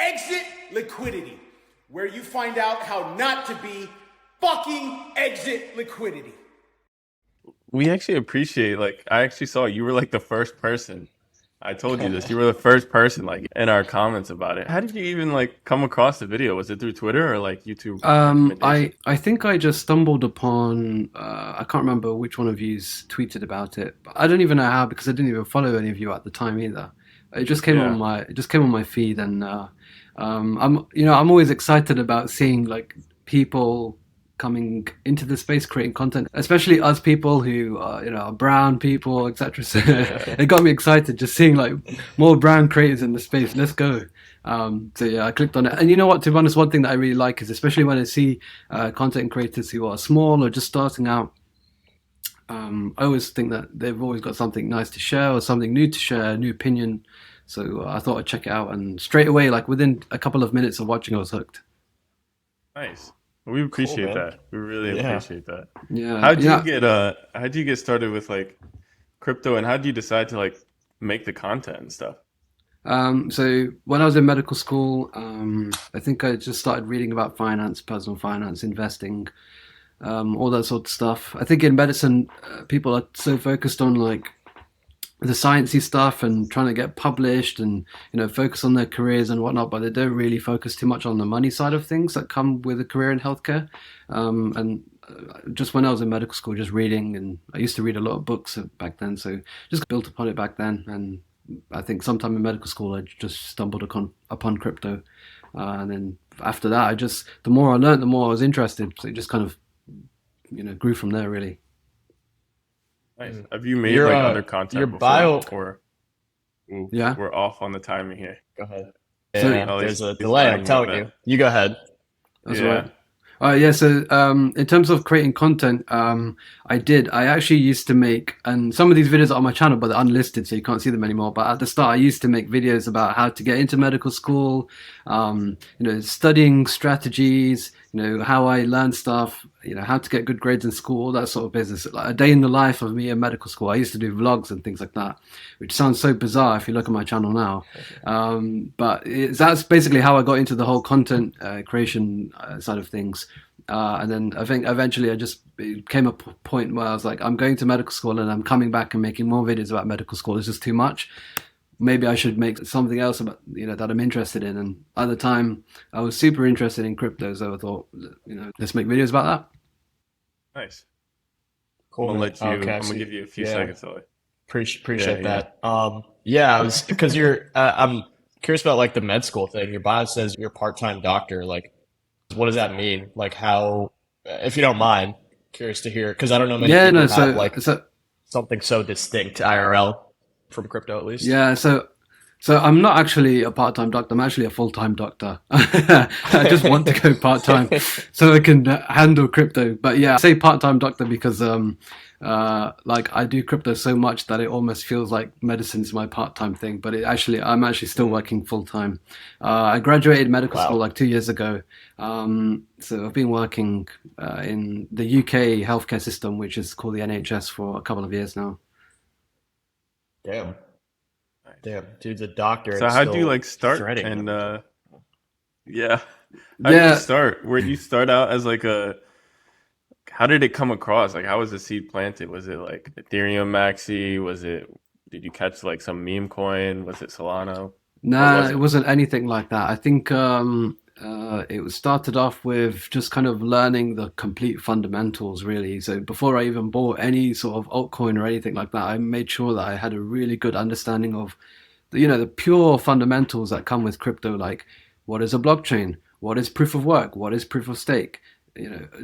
Exit Liquidity, where you find out how not to be fucking exit liquidity. We actually appreciate, like, I actually saw you were like the first person. I told you this. You were the first person, like, in our comments about it. How did you even like come across the video? Was it through Twitter or like YouTube recommendation? I think I just stumbled upon, I can't remember which one of yous tweeted about it, but I don't even know how, because I didn't even follow any of you at the time either. It just came on my feed, and I'm always excited about seeing like people coming into the space creating content, especially us people who are brown people, etc. So it got me excited just seeing like more brown creators in the space. Let's go. So yeah, I clicked on it, and you know what, to be honest, one thing that I really like is, especially when I see content creators who are small or just starting out, I always think that they've always got something nice to share or something new to share, a new opinion. So I thought I'd check it out, and straight away, like within a couple of minutes of watching, I was hooked. Nice. We appreciate that. We really appreciate that. Yeah. How'd you get started with like crypto, and how'd you decide to like make the content and stuff? So when I was in medical school, I think I just started reading about finance, personal finance, investing, all that sort of stuff. I think in medicine, people are so focused on like the sciencey stuff and trying to get published and focus on their careers and whatnot, but they don't really focus too much on the money side of things that come with a career in healthcare. Just when I was in medical school, just reading, and I used to read a lot of books back then, so just built upon it back then. And I think sometime in medical school, I just stumbled upon crypto, and then after that, the more I learned, the more I was interested. So it just kind of grew from there, really. Nice. Have you made like other content before? Bio, or yeah, we're off on the timing here. Go ahead. So, there's a delay. I'm telling you. You go ahead. That's right. So in terms of creating content, I actually used to make, and some of these videos are on my channel, but they're unlisted, so you can't see them anymore. But at the start, I used to make videos about how to get into medical school, studying strategies, how I learned stuff, how to get good grades in school, all that sort of business. Like a day in the life of me in medical school. I used to do vlogs and things like that, which sounds so bizarre if you look at my channel now. But that's basically how I got into the whole content creation side of things. And then I think eventually it came a point where I was like, I'm going to medical school and I'm coming back and making more videos about medical school. It's just too much. Maybe I should make something else about, that I'm interested in. And at the time, I was super interested in crypto, so I thought, let's make videos about that. Nice. Cool. I'm gonna give you a few seconds. Appreciate that. Because I'm curious about like the med school thing. Your bio says you're a part-time doctor. Like, what does that mean? Like, how, if you don't mind, curious to hear, because I don't know many people have something so distinct IRL from crypto, at least. Yeah, so I'm not actually a part-time doctor. I'm actually a full-time doctor. I just want to go part-time so I can handle crypto. But yeah, I say part-time doctor because I do crypto so much that it almost feels like medicine is my part-time thing. But I'm actually still working full-time. I graduated medical school like 2 years ago. So I've been working in the UK healthcare system, which is called the NHS, for a couple of years now. Damn, dude's a doctor. So how'd you like start? And how'd you start? Where'd you start out as like how did it come across? Like, how was the seed planted? Was it like Ethereum Maxi? Did you catch like some meme coin? Was it Solana? Nah, it wasn't anything like that. I think it was started off with just kind of learning the complete fundamentals, really. So before I even bought any sort of altcoin or anything like that, I made sure that I had a really good understanding of the pure fundamentals that come with crypto, like what is a blockchain, what is proof of work, what is proof of stake,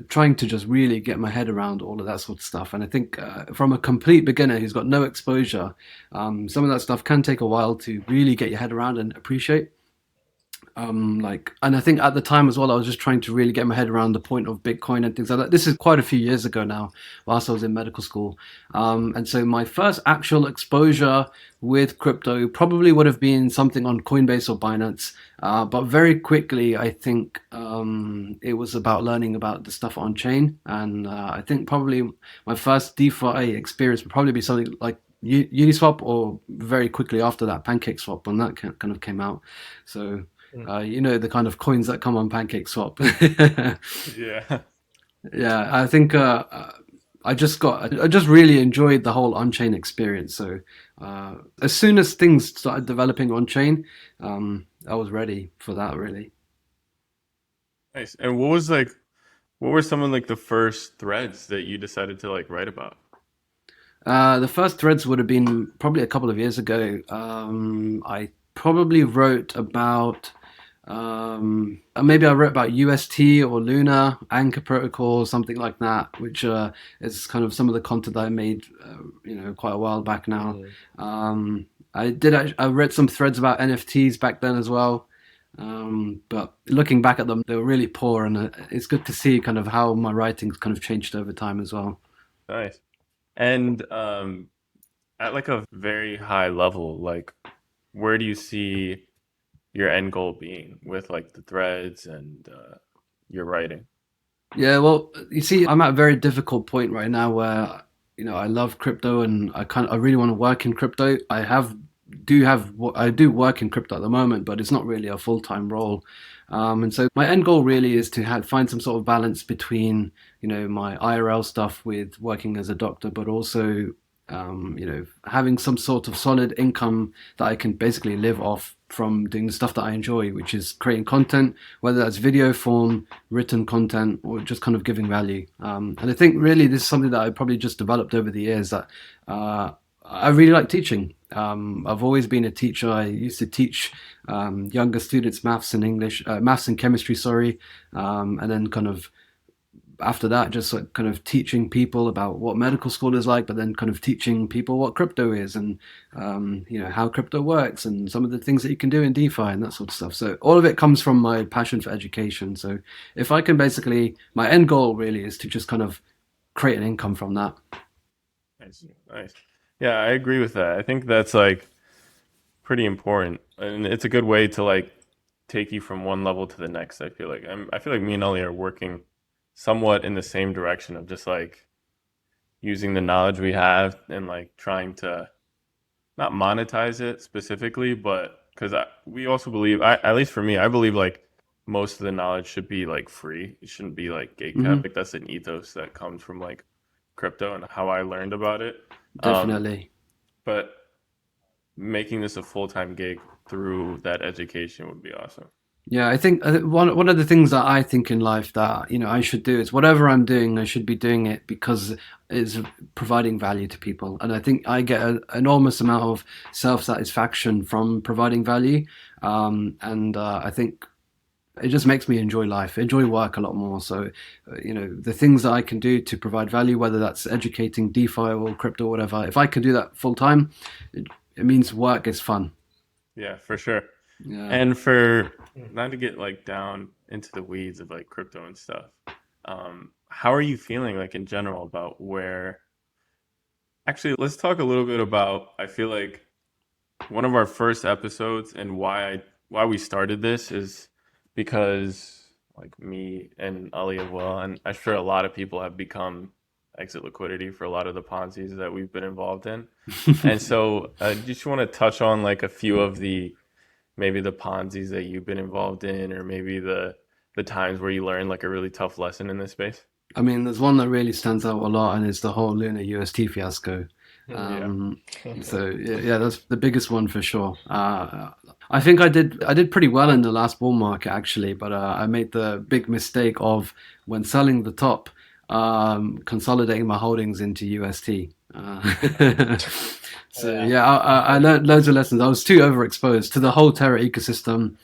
trying to just really get my head around all of that sort of stuff. And I think from a complete beginner who's got no exposure, some of that stuff can take a while to really get your head around and appreciate. And I think at the time as well, I was just trying to really get my head around the point of Bitcoin and things like that. This is quite a few years ago now, whilst I was in medical school. And so my first actual exposure with crypto probably would have been something on Coinbase or Binance. But very quickly, I think it was about learning about the stuff on chain. And I think probably my first DeFi experience would probably be something like Uniswap, or very quickly after that, PancakeSwap, when that kind of came out. So The kind of coins that come on PancakeSwap. Yeah. Yeah, I think I just really enjoyed the whole on-chain experience. So as soon as things started developing on-chain, I was ready for that, really. Nice. And what were some of like the first threads that you decided to like write about? The first threads would have been probably a couple of years ago. I probably wrote about maybe I wrote about UST or Luna, Anchor Protocol, something like that, which is kind of some of the content that I made, quite a while back now. I read some threads about NFTs back then as well. But looking back at them, they were really poor, and it's good to see kind of how my writing's kind of changed over time as well. Nice. And at like a very high level, like where do you see your end goal being with like the threads and your writing? Yeah, well, you see, I'm at a very difficult point right now where, I love crypto and I really want to work in crypto. I do work in crypto at the moment, but it's not really a full-time role. And so my end goal really is to find some sort of balance between, my IRL stuff with working as a doctor, but also, having some sort of solid income that I can basically live off from doing the stuff that I enjoy, which is creating content, whether that's video form, written content, or just kind of giving value. And I think really this is something that I probably just developed over the years, that I really like teaching. I've always been a teacher. I used to teach younger students maths and chemistry, sorry. And then kind of after that, just like kind of teaching people about what medical school is like, but then kind of teaching people what crypto is and, how crypto works and some of the things that you can do in DeFi and that sort of stuff. So all of it comes from my passion for education. So if I can my end goal really is to just kind of create an income from that. Nice. Yeah, I agree with that. I think that's like pretty important, and it's a good way to like take you from one level to the next. I feel like me and Ollie are working somewhat in the same direction of just like using the knowledge we have and like trying to not monetize it specifically, but because we also believe, at least for me, I believe like most of the knowledge should be like free. It shouldn't be like gatekept. Like that's an ethos that comes from like crypto and how I learned about it. Definitely. But making this a full-time gig through that education would be awesome. Yeah, I think one of the things that I think in life that I should do is whatever I'm doing, I should be doing it because it's providing value to people, and I think I get an enormous amount of self-satisfaction from providing value, and I think it just makes me enjoy life, enjoy work a lot more. So, the things that I can do to provide value, whether that's educating DeFi or crypto, or whatever, if I can do that full time, it means work is fun. Yeah, for sure. Yeah. And for not to get like down into the weeds of like crypto and stuff, how are you feeling like in general about where? Actually, let's talk a little bit about. I feel like one of our first episodes and why we started this is because like me and Ali as well, and I'm sure a lot of people have become Exit Liquidity for a lot of the Ponzi's that we've been involved in. And so I just want to touch on like a few of maybe the Ponzi's that you've been involved in, or maybe the times where you learned like a really tough lesson in this space. I mean, there's one that really stands out a lot, and it's the whole Luna UST fiasco. So yeah, that's the biggest one for sure. I think I did pretty well in the last bull market actually, but I made the big mistake of when selling the top, consolidating my holdings into UST. So yeah, I learned loads of lessons. I was too overexposed to the whole Terra ecosystem.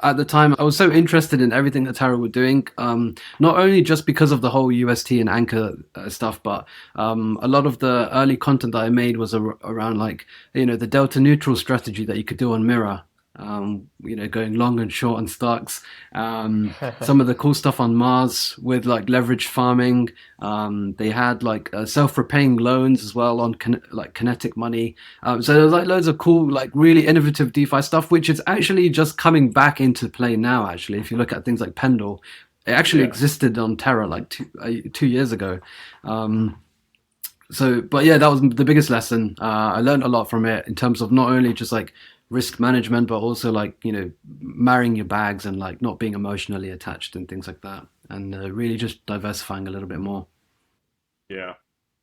At the time, I was so interested in everything that Terra were doing, not only just because of the whole UST and Anchor stuff, but a lot of the early content that I made was around like, the delta neutral strategy that you could do on Mirror. Going long and short on stocks, some of the cool stuff on Mars with like leverage farming. They had like self-repaying loans as well on kinetic money. So there was like loads of cool, like really innovative DeFi stuff, which is actually just coming back into play now. Actually, if you look at things like Pendle, it actually existed on Terra like 2 years ago. But yeah, that was the biggest lesson. I learned a lot from it in terms of not only just like risk management, but also like, you know, marrying your bags and like not being emotionally attached and things like that, and really just diversifying a little bit more. Yeah.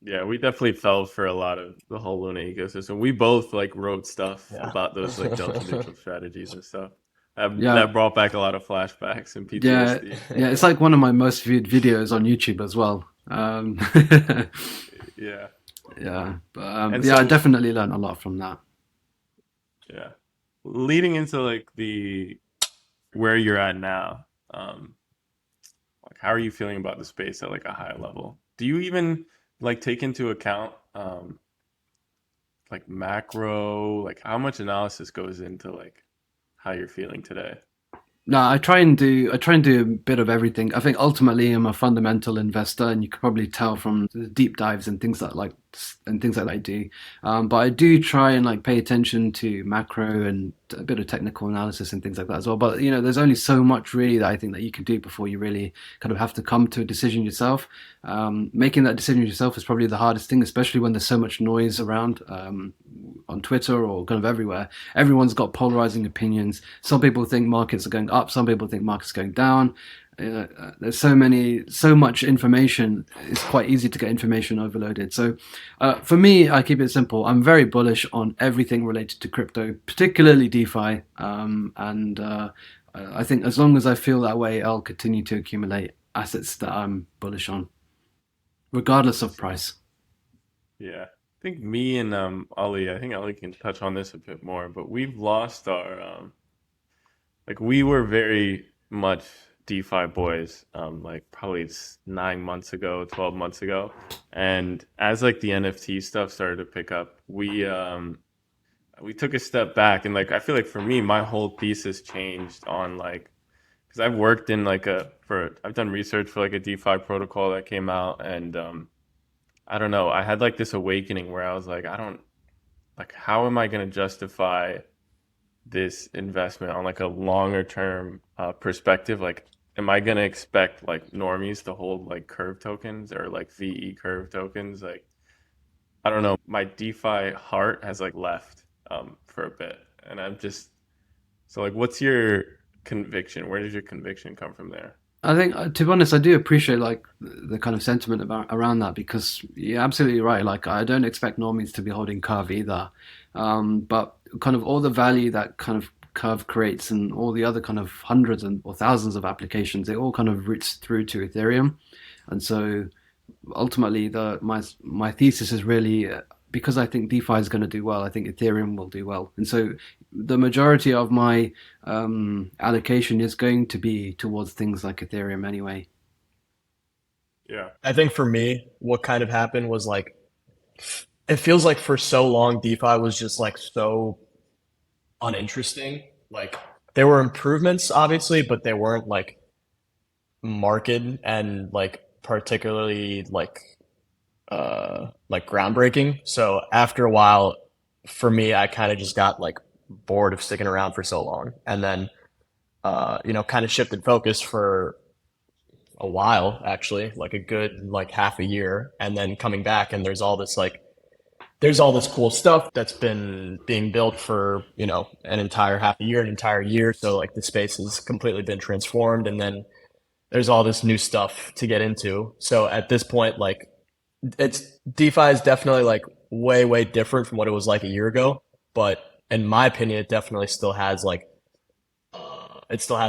Yeah, we definitely fell for a lot of the whole Luna ecosystem. We both like wrote stuff about those like delta neutral strategies and stuff. That brought back a lot of flashbacks and PTSD. Yeah, it's like one of my most viewed videos on YouTube as well. Yeah. But so, I definitely learned a lot from that. Yeah. Leading into like the where you're at now, like how are you feeling about the space at like a high level? Do you even like take into account like macro, like how much analysis goes into like how you're feeling today? No, I try and do a bit of everything. I think ultimately I'm a fundamental investor, and you could probably tell from the deep dives and things that I do. But I do try and like pay attention to macro and a bit of technical analysis and things like that as well. But you know, there's only so much really that I think that you can do before you really kind of have to come to a decision yourself. Making that decision yourself is probably the hardest thing, especially when there's so much noise around on Twitter or kind of everywhere. Everyone's got polarizing opinions. Some people think markets are going up. Some people think markets are going down. There's so much information. It's quite easy to get information overloaded. So for me, I keep it simple. I'm very bullish on everything related to crypto, particularly DeFi. I think as long as I feel that way, I'll continue to accumulate assets that I'm bullish on, regardless of price. Yeah. I think me and Ali, I think Ali can touch on this a bit more, but we've lost our like we were very much DeFi boys, like probably 9 months ago, 12 months ago. And as like the NFT stuff started to pick up, we took a step back, and like I feel like for me, my whole thesis changed on like, because I've worked in like I've done research for like a DeFi protocol that came out, and I don't know, I had like this awakening where I was like, how am I going to justify this investment on like a longer term perspective? Like, am I going to expect like normies to hold like curve tokens or like VE curve tokens? Like, I don't know, my DeFi heart has like left for a bit, and I'm just, so like, what's your conviction? Where does your conviction come from there? I think, to be honest, I do appreciate like the kind of sentiment around that, because you're absolutely right. Like, I don't expect normies to be holding curve either, but kind of all the value that kind of curve creates and all the other kind of hundreds or thousands of applications, it all kind of routes through to Ethereum, and so ultimately my thesis is really, because I think DeFi is going to do well, I think Ethereum will do well. And so the majority of my allocation is going to be towards things like Ethereum anyway. Yeah. I think for me, what kind of happened was like, it feels like for so long, DeFi was just like so uninteresting. Like there were improvements, obviously, but they weren't like marked and like particularly like groundbreaking. So after a while, for me, I kind of just got like bored of sticking around for so long, and then kind of shifted focus for a while, actually, like a good like half a year, and then coming back, and there's all this cool stuff that's been being built for an entire half a year, an entire year. So like the space has completely been transformed, and then there's all this new stuff to get into. So at this point, like DeFi is definitely like way different from what it was like a year ago, but in my opinion, it definitely still has a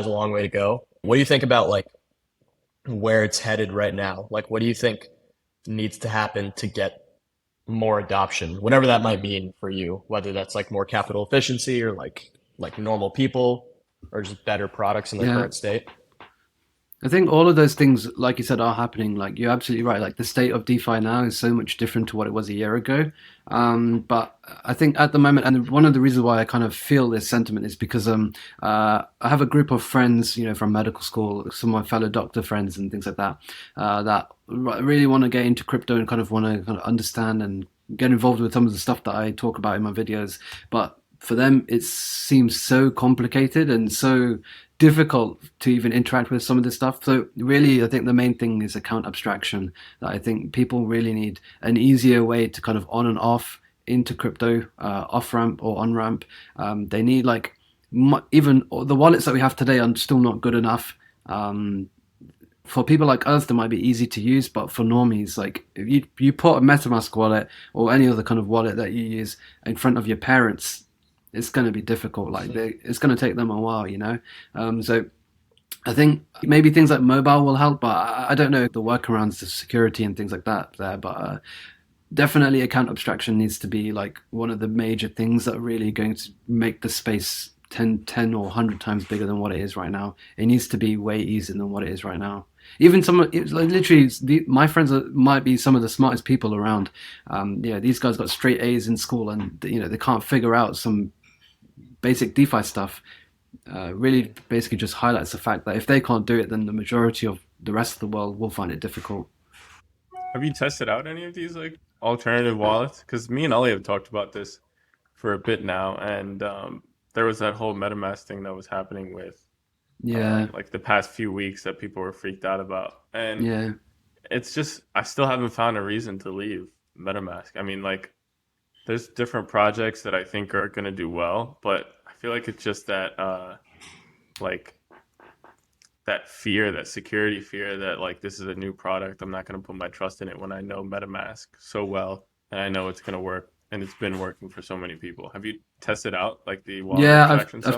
long way to go. What do you think about like where it's headed right now? Like, what do you think needs to happen to get more adoption, whatever that might mean for you, whether that's like more capital efficiency or like normal people or just better products in their current state? I think all of those things, like you said, are happening. Like, you're absolutely right. Like, the state of DeFi now is so much different to what it was a year ago. But I think at the moment, and one of the reasons why I kind of feel this sentiment is because I have a group of friends, from medical school, some of my fellow doctor friends and things like that, that really want to get into crypto and kind of want to kind of understand and get involved with some of the stuff that I talk about in my videos. But for them, it seems so complicated and so difficult to even interact with some of this stuff. So really, I think the main thing is account abstraction. That I think people really need an easier way to kind of on and off into crypto, off ramp or on ramp. They need like even the wallets that we have today are still not good enough. For people like us, they might be easy to use, but for normies, like if you put a MetaMask wallet or any other kind of wallet that you use in front of your parents, it's going to be difficult. Like it's going to take them a while, you know. So I think maybe things like mobile will help, but I don't know the workarounds, the security and things like that there. But definitely account abstraction needs to be like one of the major things that are really going to make the space 10 or 100 times bigger than what it is right now. It needs to be way easier than what it is right now. Even it's like literally my friends might be some of the smartest people around. These guys got straight A's in school, and they can't figure out some basic DeFi stuff. Really basically just highlights the fact that if they can't do it, then the majority of the rest of the world will find it difficult. Have you tested out any of these like alternative wallets? Because me and Ollie have talked about this for a bit now, and there was that whole MetaMask thing that was happening with like the past few weeks that people were freaked out about. And it's just, I still haven't found a reason to leave MetaMask. I mean, like, there's different projects that I think are going to do well, but I feel like it's just that, like, that fear, that security fear that, like, this is a new product. I'm not going to put my trust in it when I know MetaMask so well and I know it's going to work. And it's been working for so many people. Have you tested out like the wallet abstraction stuff?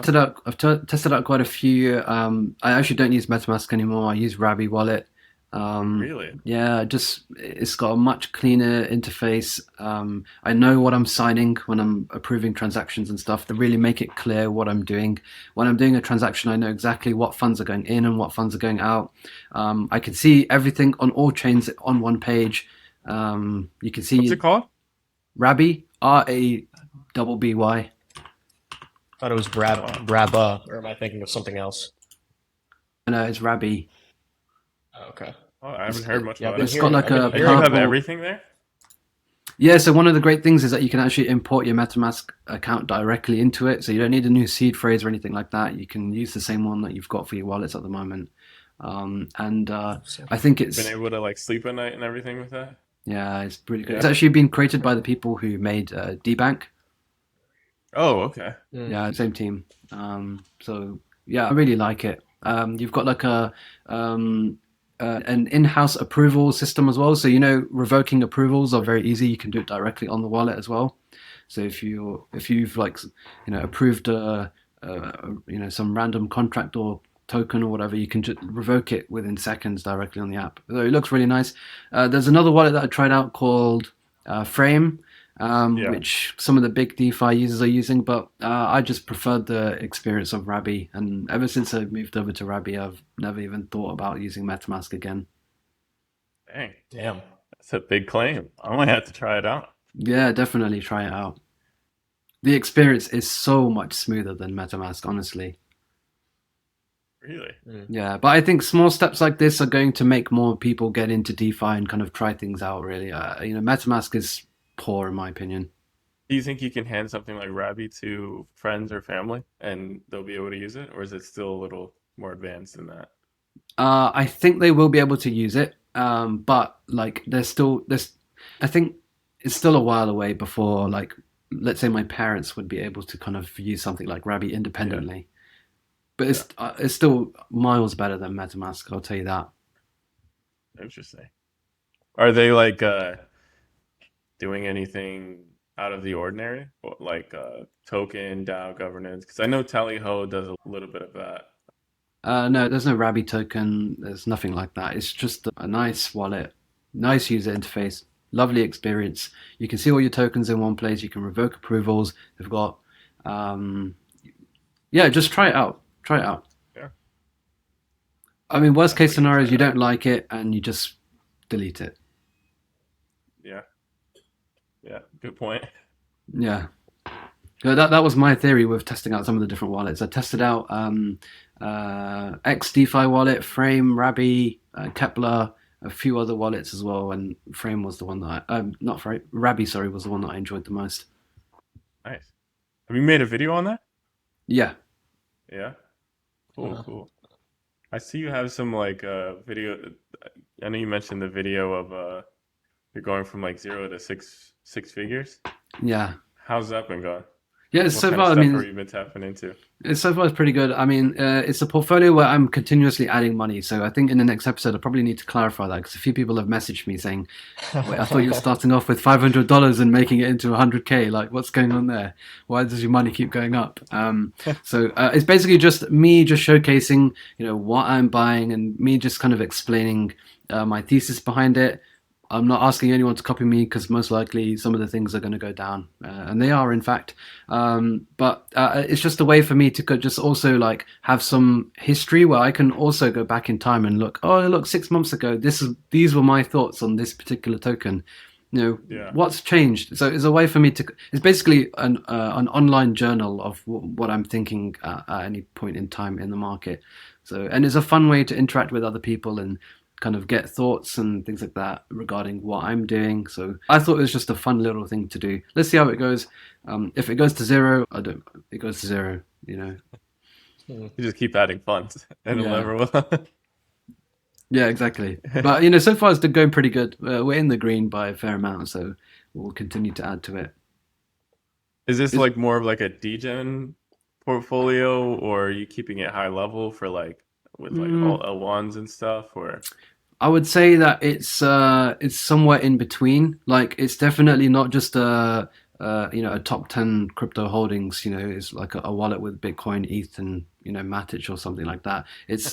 I've tested out quite a few. I actually don't use MetaMask anymore. I use Rabi Wallet. Really? Yeah, it's got a much cleaner interface. I know what I'm signing when I'm approving transactions and stuff. They really make it clear what I'm doing. When I'm doing a transaction, I know exactly what funds are going in and what funds are going out. I can see everything on all chains on one page. You can see. What's it called? Rabi, Rabby. Thought it was Braba, or am I thinking of something else? No, it's Rabi. Oh, okay. Oh, I haven't heard much about it. It's got like a You have everything there? Yeah, so one of the great things is that you can actually import your MetaMask account directly into it. So you don't need a new seed phrase or anything like that. You can use the same one that you've got for your wallets at the moment. I think it's been able to like sleep at night and everything with that. Yeah, it's pretty good. It's actually been created by the people who made DBank. Oh, okay. Yeah, same team. So yeah, I really like it. You've got like an in-house approval system as well. So revoking approvals are very easy. You can do it directly on the wallet as well. So if you've like approved some random contract or token or whatever, you can just revoke it within seconds directly on the app. So it looks really nice. There's another wallet that I tried out called Frame, which some of the big DeFi users are using, but I just preferred the experience of Rabi. And ever since I moved over to Rabi, I've never even thought about using MetaMask again. Dang. Damn. That's a big claim. I might have to try it out. Yeah, definitely try it out. The experience is so much smoother than MetaMask, honestly. Really? Yeah, but I think small steps like this are going to make more people get into DeFi and kind of try things out, really. MetaMask is poor, in my opinion. Do you think you can hand something like Rabi to friends or family and they'll be able to use it? Or is it still a little more advanced than that? I think they will be able to use it, but like I think it's still a while away before, like, let's say my parents would be able to kind of use something like Rabi independently. Yeah. But it's still miles better than MetaMask, I'll tell you that. Interesting. Are they like doing anything out of the ordinary, like token DAO governance? Because I know Tallyho does a little bit of that. No, there's no Rabi token. There's nothing like that. It's just a nice wallet, nice user interface, lovely experience. You can see all your tokens in one place. You can revoke approvals. They've got, just try it out. Try it out. Yeah. I mean, worst case scenario is you don't like it and you just delete it. Yeah. Yeah. Good point. Yeah. So that was my theory with testing out some of the different wallets. I tested out X DeFi wallet, Frame, Rabi, Kepler, a few other wallets as well, and Frame was the one that Rabi, was the one that I enjoyed the most. Nice. Have you made a video on that? Yeah. Yeah. Cool. I see you have some like video. I know you mentioned the video of you're going from like 0 to six figures. Yeah. How's that been going? Yeah, What so kind of far, I stuff mean, have you been tapping into? so far it's pretty good. I mean, it's a portfolio where I'm continuously adding money. So I think in the next episode, I probably need to clarify that because a few people have messaged me saying, "Wait, I thought you were starting off with $500 and making it into 100K. Like, what's going on there? Why does your money keep going up?" So it's basically just me just showcasing, what I'm buying and me just kind of explaining my thesis behind it. I'm not asking anyone to copy me because most likely some of the things are going to go down, and they are, in fact. But it's just a way for me to just also like have some history where I can also go back in time and look. Oh, look, 6 months ago, these were my thoughts on this particular token. Yeah. What's changed. So it's a way for me to. It's basically an online journal of what I'm thinking at any point in time in the market. So, and it's a fun way to interact with other people and kind of get thoughts and things like that regarding what I'm doing. So I thought it was just a fun little thing to do. Let's see how it goes. If it goes to zero, it goes to zero. You just keep adding funds and it'll Yeah. never. Yeah, exactly. But so far it's been going pretty good. We're in the green by a fair amount, so we'll continue to add to it. Is this like more of like a degen portfolio, or are you keeping it high level for like with like all L1s and stuff? Or I would say that it's somewhere in between. Like it's definitely not just a top 10 crypto holdings. It's like a wallet with Bitcoin, ETH, and Matic or something like that. It's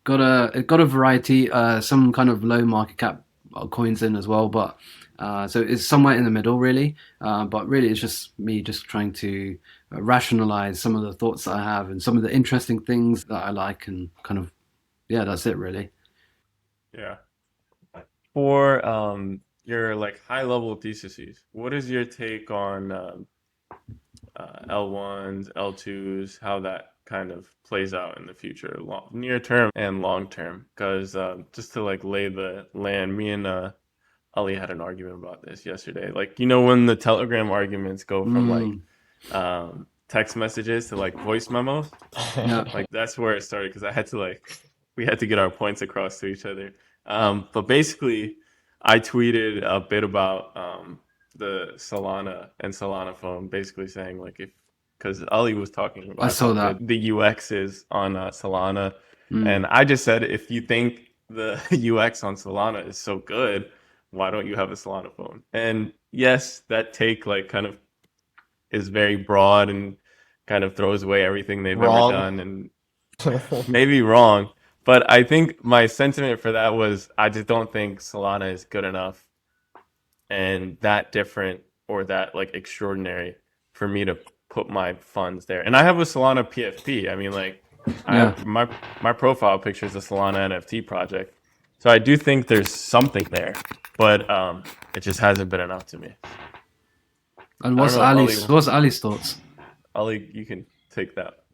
got a variety, some kind of low market cap coins in as well, but so it's somewhere in the middle really. But really, it's just me just trying to rationalize some of the thoughts that I have and some of the interesting things that I like, and kind of that's it really. yeah. For your like high level theses, what is your take on L1s, L2s, how that kind of plays out in the future, near term and long term? Because just to like lay the land, me and Ali had an argument about this yesterday. Like, when the Telegram arguments go from like text messages to like voice memos, Yeah. like that's where it started because we had to get our points across to each other. But basically, I tweeted a bit about the Solana and Solana phone, basically saying like because Ali was talking I about how saw that. good the UX is on Solana, Mm. and I just said if you think the UX on Solana is so good, why don't you have a Solana phone? And yes, that take like kind of is very broad and kind of throws away everything they've ever Wrong. done and maybe wrong. But I think my sentiment for that was I just don't think Solana is good enough and that different or that like extraordinary for me to put my funds there. And I have a Solana PFP. I mean, like I Yeah. have my profile picture is a Solana NFT project. So I do think there's something there, but it just hasn't been enough to me. And I don't know if What's Ali's thoughts? Ali, you can take that.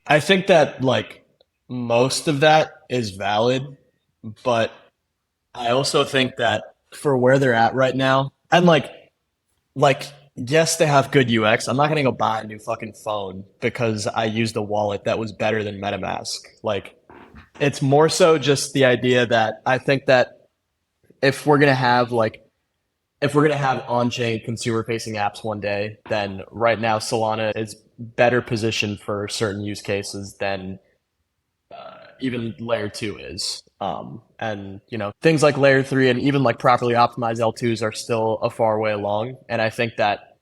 I think that like most of that is valid, but I also think that for where they're at right now, and like yes, they have good UX. I'm not gonna go buy a new fucking phone because I used a wallet that was better than MetaMask. Like it's more so just the idea that I think that if we're gonna have like if we're gonna have on-chain consumer-facing apps one day, then right now Solana is better positioned for certain use cases than even layer 2 is. And things like layer 3 and even like properly optimized L2s are still a far way along. And I think that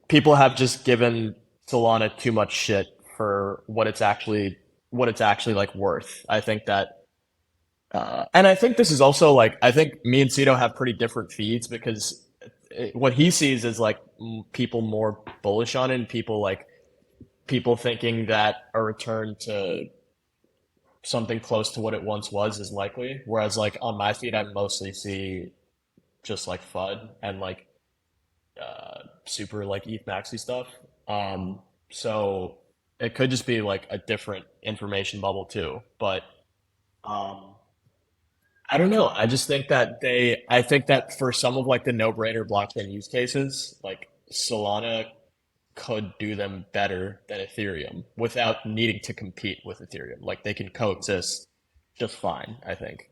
people have just given Solana too much shit for what it's actually like worth. I think that and I think this is also like I think me and Cedo have pretty different feeds because what he sees is like people more bullish on it and people thinking that a return to something close to what it once was is likely. Whereas like on my feed, I mostly see just like FUD and like super like ETH maxi stuff. So it could just be like a different information bubble too. But um, I don't know. I just think that I think that for some of like the no-brainer blockchain use cases, like Solana could do them better than Ethereum without needing to compete with Ethereum. Like they can coexist just fine, I think.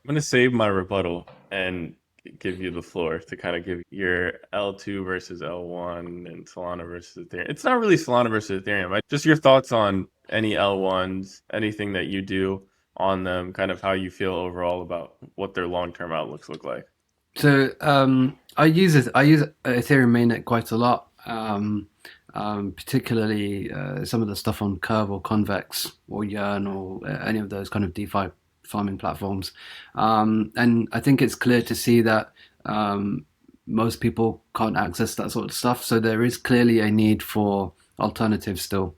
I'm gonna save my rebuttal and give you the floor to kind of give your L2 versus L1 and Solana versus Ethereum. It's not really Solana versus Ethereum. Just your thoughts on any L1s, anything that you do on them, kind of how you feel overall about what their long-term outlooks look like. So I use Ethereum mainnet quite a lot, particularly some of the stuff on Curve or Convex or Yearn or any of those kind of DeFi farming platforms. And I think it's clear to see that most people can't access that sort of stuff. So there is clearly a need for alternatives still.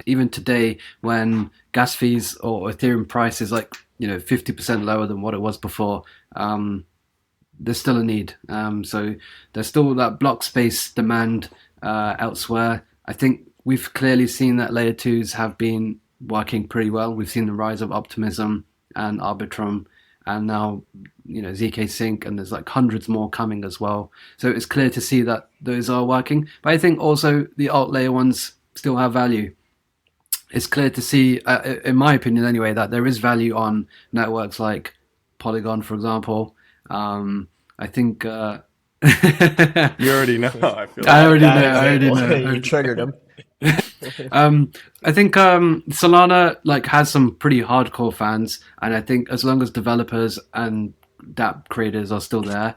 Even today, when gas fees or Ethereum price is like 50% lower than what it was before, there's still a need. So there's still that block space demand elsewhere. I think we've clearly seen that layer 2s have been working pretty well. We've seen the rise of Optimism and Arbitrum, and now ZK Sync, and there's like hundreds more coming as well. So it's clear to see that those are working. But I think also the alt layer ones still have value. It's clear to see, in my opinion anyway, that there is value on networks like Polygon, for example. I think you already know. I already know. You triggered him. I think Solana has some pretty hardcore fans, and I think as long as developers and dApp creators are still there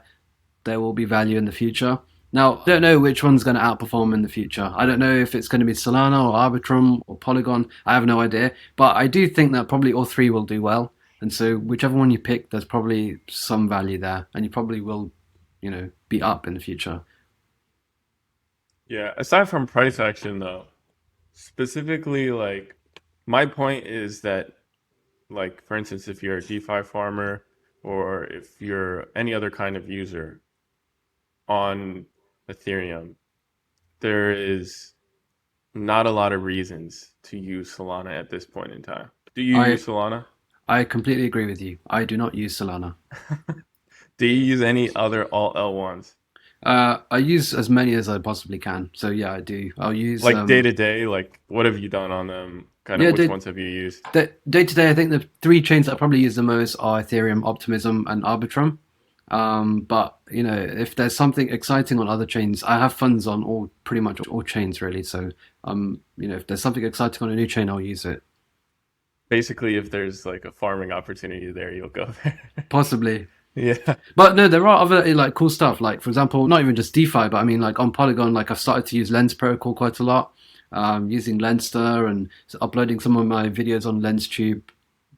will be value in the future. Now, I don't know which one's going to outperform in the future. I don't know if it's going to be Solana or Arbitrum or Polygon. I have no idea, but I do think that probably all three will do well. And so whichever one you pick, there's probably some value there, and you probably will, be up in the future. Yeah, aside from price action though, specifically, my point is that, for instance, if you're a DeFi farmer or if you're any other kind of user on Ethereum, there is not a lot of reasons to use Solana at this point in time. Do you use Solana? I completely agree with you. I do not use Solana. Do you use any other alt L1s? I use as many as I possibly can. So yeah, I do. I'll use day to day. What have you done on them? Which ones have you used? Day to day, I think the three chains that I probably use the most are Ethereum, Optimism, and Arbitrum. But if there's something exciting on other chains, I have funds on pretty much all chains really. So if there's something exciting on a new chain, I'll use it. Basically, if there's a farming opportunity there, you'll go there. Possibly. Yeah. But no, there are other cool stuff. Like, for example, not even just DeFi, but I mean on Polygon, I've started to use Lens Protocol quite a lot. Using Lenster and uploading some of my videos on LensTube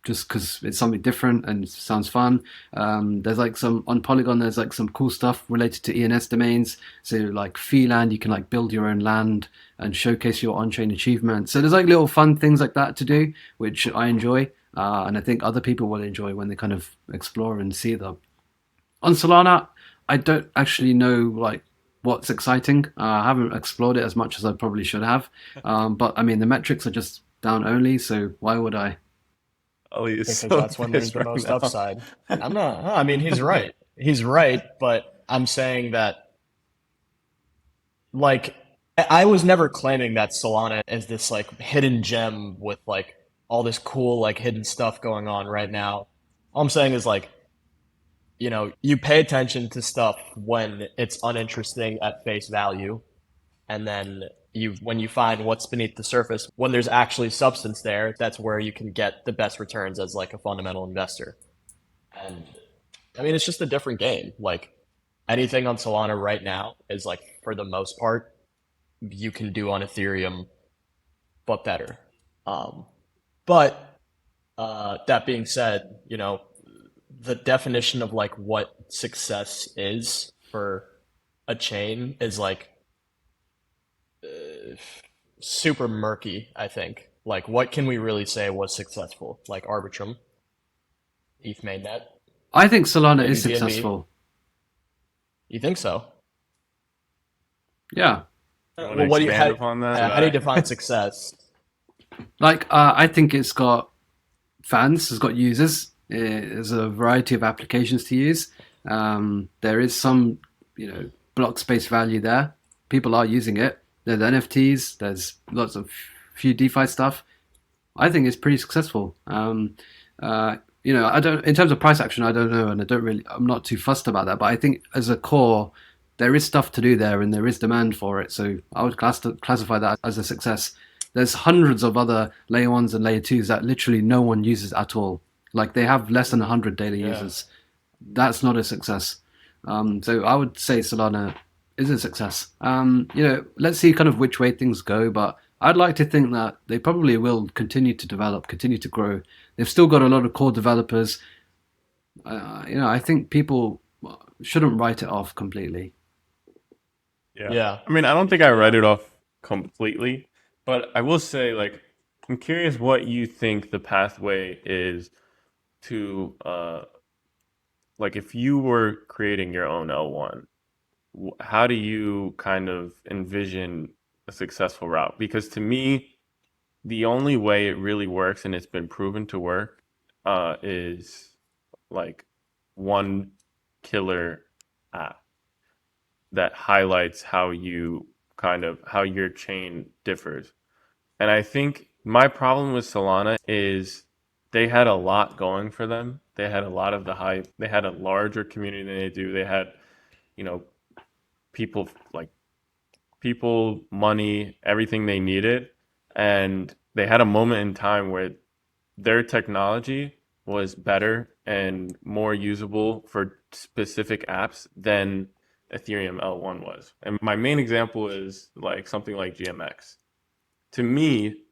just because it's something different and it sounds fun. There's on Polygon, there's some cool stuff related to ENS domains. So fee land, you can build your own land and showcase your on-chain achievements. So there's little fun things like that to do, which I enjoy. And I think other people will enjoy when they kind of explore and see them. On Solana, I don't actually know what's exciting. I haven't explored it as much as I probably should have. But I mean, the metrics are just down only, so why would I? Because that's when there's the most upside. I'm not. I mean, he's right. He's right, but I'm saying that, I was never claiming that Solana is this hidden gem with all this cool hidden stuff going on right now. All I'm saying is you pay attention to stuff when it's uninteresting at face value, and then when you find what's beneath the surface, when there's actually substance there, that's where you can get the best returns as a fundamental investor. And I mean, it's just a different game. Anything on Solana right now is for the most part, you can do on Ethereum, but better. But that being said, the definition of what success is for a chain is super murky, I think. What can we really say was successful? Arbitrum, ETH mainnet. I think Solana is successful. You think so? Yeah. Well, what do you have upon that? How do you define success? I think it's got fans, it's got users. There's a variety of applications to use. There is some, block space value there. People are using it. There's NFTs. There's few DeFi stuff. I think it's pretty successful. you know, I don't, in terms of price action, I don't know, and I'm not too fussed about that. But I think as a core, there is stuff to do there, and there is demand for it. So I would classify that as a success. There's hundreds of other layer 1s and layer 2s that literally no one uses at all. Like they have less than 100 daily users. That's not a success. So I would say Solana is a success. You know, let's see kind of which way things go, but I'd like to think that they probably will continue to develop, continue to grow. They've still got a lot of core developers. You know, I think people shouldn't write it off completely. Yeah. I mean, I don't think I write it off completely, but I will say, like, I'm curious what you think the pathway is to, like, if you were creating your own L1, how do you kind of envision a successful route? Because to me, the only way it really works, and it's been proven to work, is like one killer app that highlights how you how your chain differs. And I think my problem with Solana is they had a lot going for them. They had a lot of the hype. They had a larger community than they do. They had, you know, people, money, everything they needed. And they had a moment in time where their technology was better and more usable for specific apps than Ethereum L1 was. And my main example is like something like GMX. To me,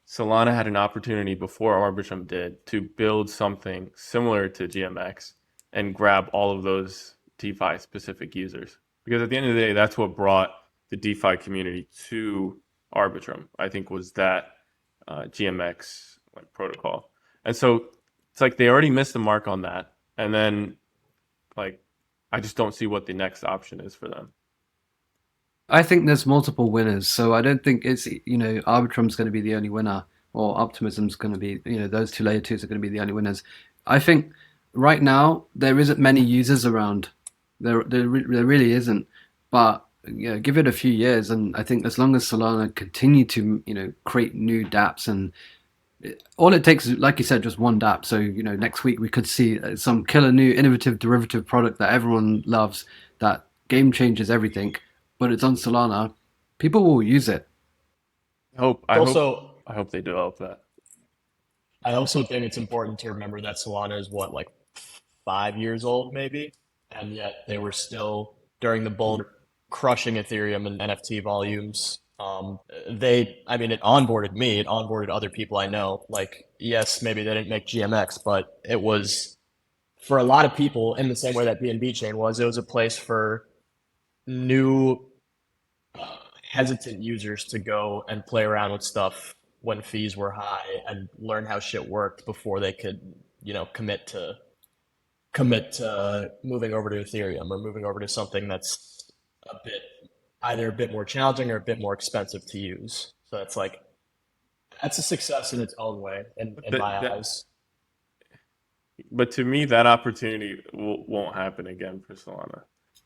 Solana had an opportunity before Arbitrum did to build something similar to GMX and grab all of those DeFi specific users. Because at the end of the day, that's what brought the DeFi community to Arbitrum, I think, was that GMX protocol. And so it's like they already missed the mark on that. And then like I just don't see what the next option is for them. I think there's multiple winners, so I don't think it's, you know, Arbitrum's going to be the only winner, or Optimism's going to be, you know, those two layer 2s are going to be the only winners. I think right now there isn't many users around. There really isn't. But you know, give it a few years, and I think as long as Solana continue to, you know, create new dApps, and all it takes is, like you said, just one dApp. So, you know, next week we could see some killer new innovative derivative product that everyone loves, that game changes everything, but it's on Solana. People will use it. I hope they develop that. I also think it's important to remember that Solana is what, like 5 years old, maybe, and yet they were still during the bull crushing Ethereum and NFT volumes. It onboarded me, it onboarded other people I know. Like, yes, maybe they didn't make GMX, but it was for a lot of people in the same way that BNB chain was. It was a place for new hesitant users to go and play around with stuff when fees were high and learn how shit worked before they could, you know, commit to moving over to Ethereum or moving over to something that's either a bit more challenging or a bit more expensive to use. So that's a success in its own way in my eyes. But to me, that opportunity won't happen again for Solana.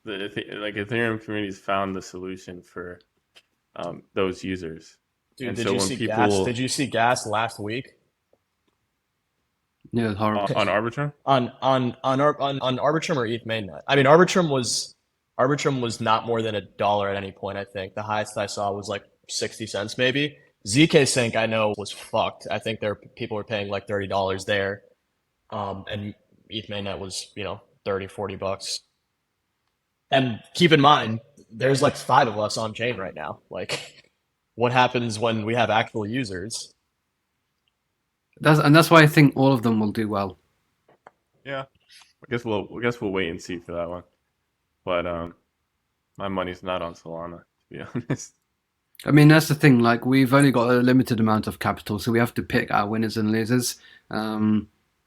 Ethereum communities found the solution for those users. Dude, and did so you when see people gas? Did you see gas last week? Yeah, horrible. On Arbitrum? On Arbitrum or ETH mainnet? I mean, Arbitrum was not more than $1 at any point. I think the highest I saw was like 60 cents, maybe. ZK Sync I know was fucked. I think people were paying like $30 there, and ETH mainnet was, you know, 30-40 bucks. And keep in mind, there's like 5 of us on chain right now. Like, what happens when we have actual users? That's why I think all of them will do well. Yeah, I guess we'll wait and see for that one. But my money's not on Solana, to be honest. I mean, that's the thing. Like, we've only got a limited amount of capital, so we have to pick our winners and losers.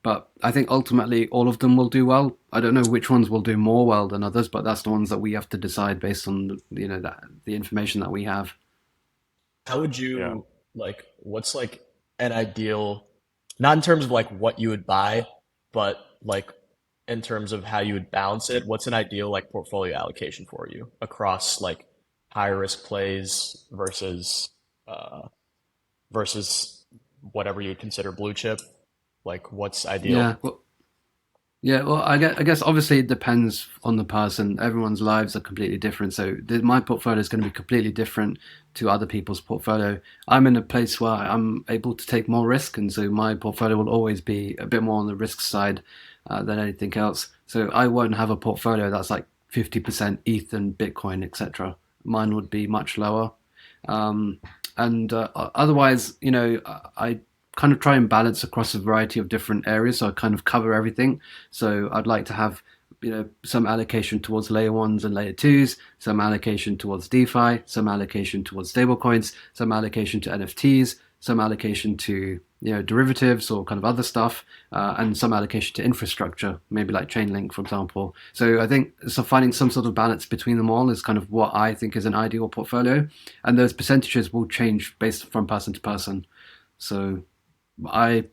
But I think ultimately all of them will do well. I don't know which ones will do more well than others, but that's the ones that we have to decide based on, you know, the information that we have. How would you what's like an ideal, not in terms of like what you would buy, but like in terms of how you would balance it? What's an ideal like portfolio allocation for you across like high risk plays versus whatever you'd consider blue chip? Like, what's ideal? Yeah, well, Yeah, well, I guess obviously it depends on the person. Everyone's lives are completely different. So my portfolio is going to be completely different to other people's portfolio. I'm in a place where I'm able to take more risk, and so my portfolio will always be a bit more on the risk side than anything else. So I won't have a portfolio that's like 50% ETH and Bitcoin, etc. Mine would be much lower. Um, and otherwise, I kind of try and balance across a variety of different areas. So I kind of cover everything. So I'd like to have, some allocation towards layer ones and layer twos, some allocation towards DeFi, some allocation towards stablecoins, some allocation to NFTs, some allocation to derivatives or kind of other stuff, and some allocation to infrastructure, maybe like Chainlink, for example. So I think finding some sort of balance between them all is kind of what I think is an ideal portfolio, and those percentages will change based from person to person. So I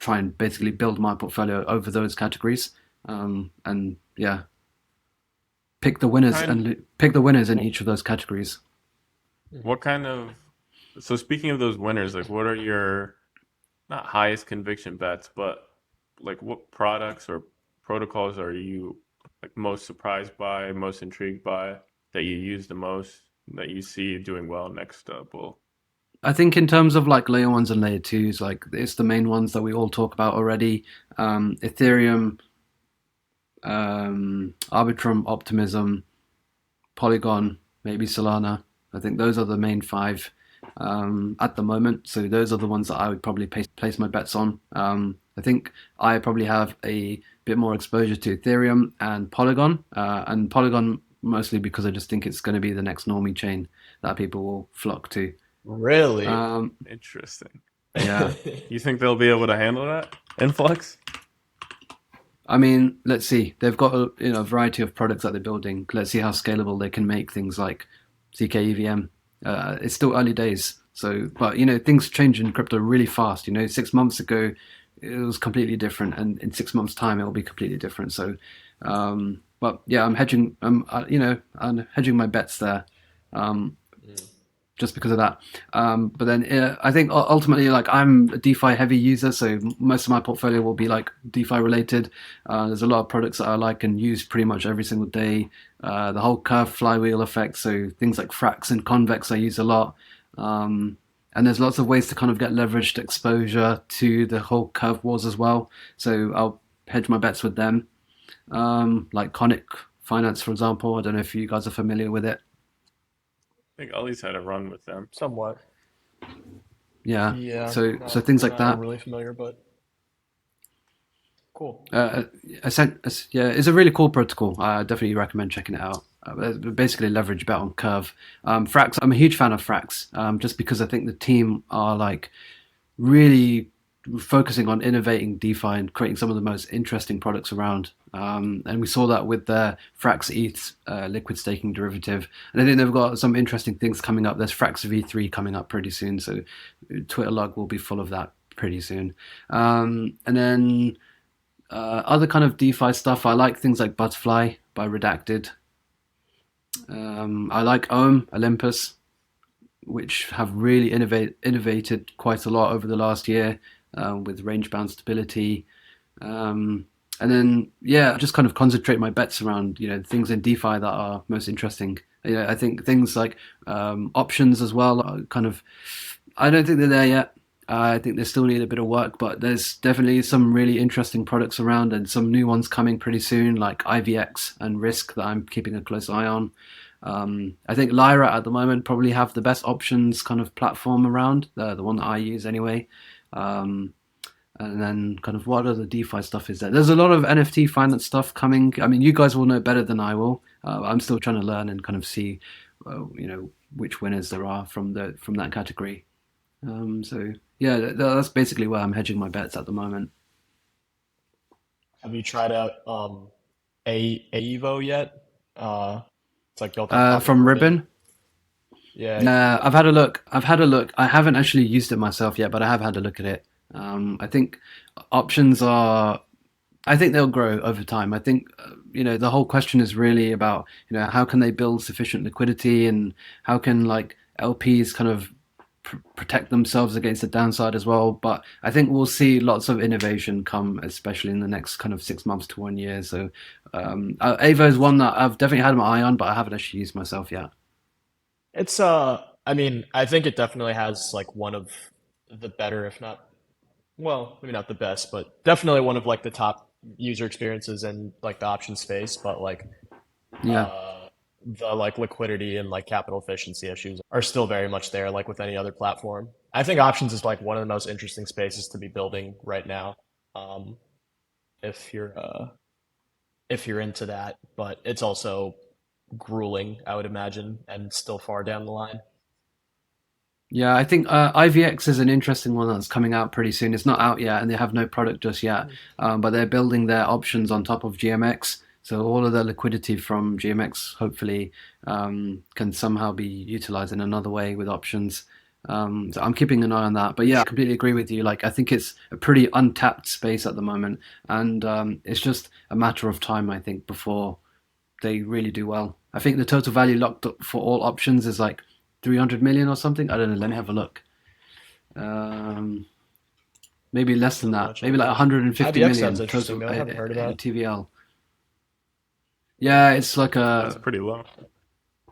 try and basically build my portfolio over those categories, and yeah, pick the winners in each of those categories. What kind of, so speaking of those winners, like what are your not highest conviction bets, but like what products or protocols are you like most surprised by, most intrigued by, that you use the most, that you see doing well next bull? I think in terms of like layer ones and layer twos, like it's the main ones that we all talk about already. Ethereum, Arbitrum, Optimism, Polygon, maybe Solana. I think those are the main five at the moment. So those are the ones that I would probably place my bets on. I think I probably have a bit more exposure to Ethereum and Polygon mostly because I just think it's going to be the next normie chain that people will flock to. Really? Interesting. Yeah. You think they'll be able to handle that influx? I mean, let's see. They've got a variety of products that they're building. Let's see how scalable they can make things like zkEVM. It's still early days, but things change in crypto really fast. 6 months ago it was completely different, and in 6 months' time it will be completely different. So, but yeah, I'm hedging. I'm hedging my bets there. Just because of that. But then I think ultimately, like I'm a DeFi heavy user, so most of my portfolio will be like DeFi related. There's a lot of products that I like and use pretty much every single day. The whole curve flywheel effect, so things like Frax and Convex I use a lot. And there's lots of ways to kind of get leveraged exposure to the whole curve wars as well. So I'll hedge my bets with them. Like Conic Finance, for example. I don't know if you guys are familiar with it. I think Ollie's had a run with them. Somewhat. Yeah. Yeah. So things like that. I'm really familiar, but cool. It's a really cool protocol. I definitely recommend checking it out. Basically leverage bet on Curve. Frax, I'm a huge fan of Frax, just because I think the team are like really focusing on innovating DeFi and creating some of the most interesting products around. And we saw that with their Frax ETH liquid staking derivative. And I think they've got some interesting things coming up. There's Frax V3 coming up pretty soon. So Twitter log will be full of that pretty soon. And then other kind of DeFi stuff, I like things like Butterfly by Redacted. I like Olympus, which have really innovated quite a lot over the last year with range-bound stability. And then, just kind of concentrate my bets around, things in DeFi that are most interesting. I think things like options as well are kind of, I don't think they're there yet. I think they still need a bit of work, but there's definitely some really interesting products around and some new ones coming pretty soon, like IVX and Risk that I'm keeping a close eye on. I think Lyra at the moment probably have the best options kind of platform around, the one that I use anyway. And then kind of what other DeFi stuff is there? There's a lot of NFT finance stuff coming. I mean, you guys will know better than I will. I'm still trying to learn and kind of see, which winners there are from that category. So yeah, that's basically where I'm hedging my bets at the moment. Have you tried out AEVO yet? It's like built from Ribbon. Yeah. Nah, I've had a look. I haven't actually used it myself yet, but I have had a look at it. I think options I think they'll grow over time. I think, the whole question is really about, how can they build sufficient liquidity and how can like LPs kind of protect themselves against the downside as well. But I think we'll see lots of innovation come, especially in the next kind of 6 months to 1 year. So Ava is one that I've definitely had my eye on, but I haven't actually used myself yet. It's I mean, I think it definitely has like one of the better, if not, well, maybe not the best, but definitely one of like the top user experiences in like the option space. But like Yeah. the like liquidity and like capital efficiency issues are still very much there, like with any other platform. I think options is like one of the most interesting spaces to be building right now, if you're into that. But it's also grueling, I would imagine, and still far down the line. Yeah, I think IVX is an interesting one that's coming out pretty soon. It's not out yet, and they have no product just yet, but they're building their options on top of GMX. So all of the liquidity from GMX hopefully can somehow be utilized in another way with options. So I'm keeping an eye on that. But yeah, I completely agree with you. Like, I think it's a pretty untapped space at the moment, and it's just a matter of time, I think, before they really do well. I think the total value locked up for all options is like 300 million or something. I don't know. Let me have a look. Maybe less than that. Maybe like 150 IVX million sounds interesting, total though. I haven't heard of that. TVL. Yeah, it's like That's pretty low.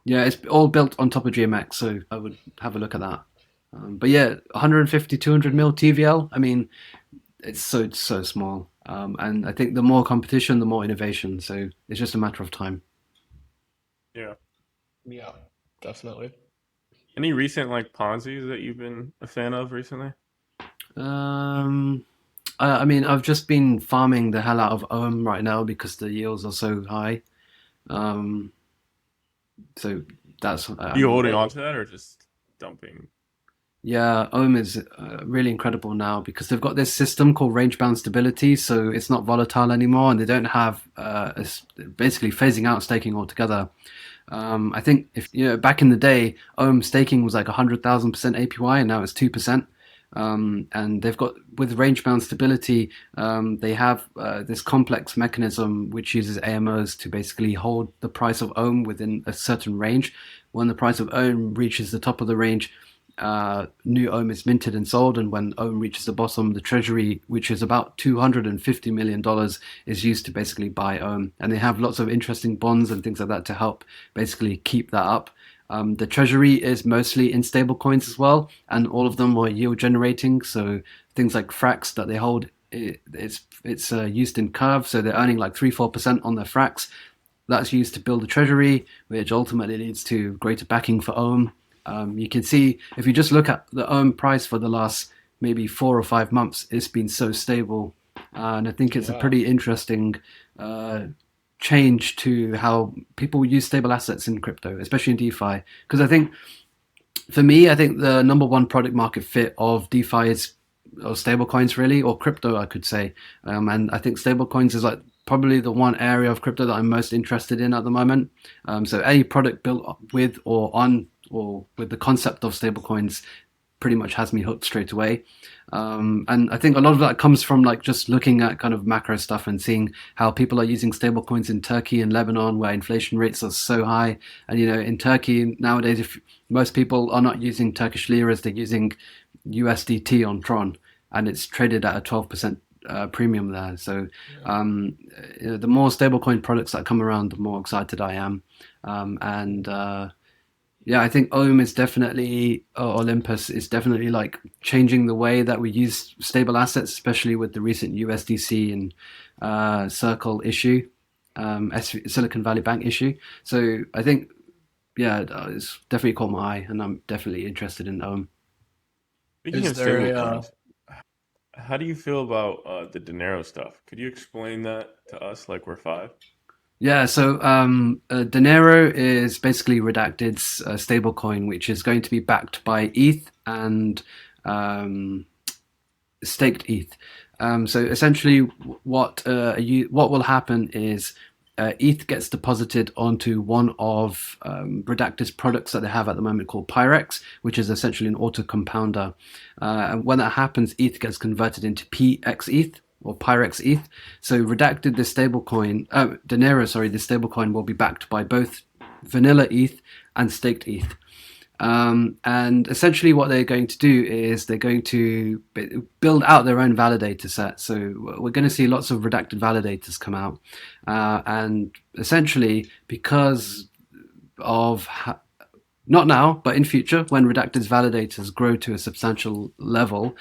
yeah, it's all built on top of GMX, so I would have a look at that. But yeah, 150, 200 mil TVL. I mean, it's so small, and I think the more competition, the more innovation. So it's just a matter of time. Yeah. Yeah, definitely. Any recent like Ponzi's that you've been a fan of recently? I mean, I've just been farming the hell out of OM right now because the yields are so high. So that's Are you holding on to that or just dumping? yeah, OM is really incredible now because they've got this system called range bound stability, so it's not volatile anymore, and they don't have basically phasing out staking altogether. I think if back in the day, OM staking was like 100,000% APY, and now it's 2%. And they've got with range bound stability, they have this complex mechanism which uses AMOs to basically hold the price of OM within a certain range. When the price of OM reaches the top of the range, new OM is minted and sold, and when OM reaches the bottom, the treasury, which is about $250 million, is used to basically buy OM. And they have lots of interesting bonds and things like that to help basically keep that up. The treasury is mostly in stable coins as well, and all of them are yield generating. So things like Frax that they hold, it's used in Curve, so they're earning like 3-4% on their Frax. That's used to build the treasury, which ultimately leads to greater backing for OM. You can see if you just look at the OM price for the last maybe 4 or 5 months, it's been so stable, and I think it's a pretty interesting change to how people use stable assets in crypto, especially in DeFi. Because I think, for me, I think the number one product market fit of DeFi is stablecoins, really, or crypto, I could say. And I think stablecoins is like probably the one area of crypto that I'm most interested in at the moment. So any product built with or on or with the concept of stablecoins pretty much has me hooked straight away. And I think a lot of that comes from like just looking at kind of macro stuff and seeing how people are using stablecoins in Turkey and Lebanon, where inflation rates are so high. And in Turkey nowadays, if most people are not using Turkish liras, they're using USDT on Tron, and it's traded at a 12% premium there. So the more stablecoin products that come around, the more excited I am. Yeah, I think OM is definitely, Olympus is definitely like changing the way that we use stable assets, especially with the recent USDC and Circle issue, Silicon Valley Bank issue. So I think, yeah, it's definitely caught my eye, and I'm definitely interested in OM. Speaking of stablecoins, how do you feel about the Dinero stuff? Could you explain that to us like we're 5? Yeah, so Dinero is basically Redacted's stablecoin, which is going to be backed by ETH and staked ETH. So essentially, what will happen is ETH gets deposited onto one of Redacted's products that they have at the moment called Pyrex, which is essentially an auto compounder. And when that happens, ETH gets converted into PXETH, or Pyrex ETH. So Redacted, this stablecoin, Dinero, sorry, this stablecoin will be backed by both vanilla ETH and staked ETH. And essentially what they're going to do is they're going to build out their own validator set. So we're going to see lots of redacted validators come out. And essentially, because of not now, but in future, when redacted validators grow to a substantial level,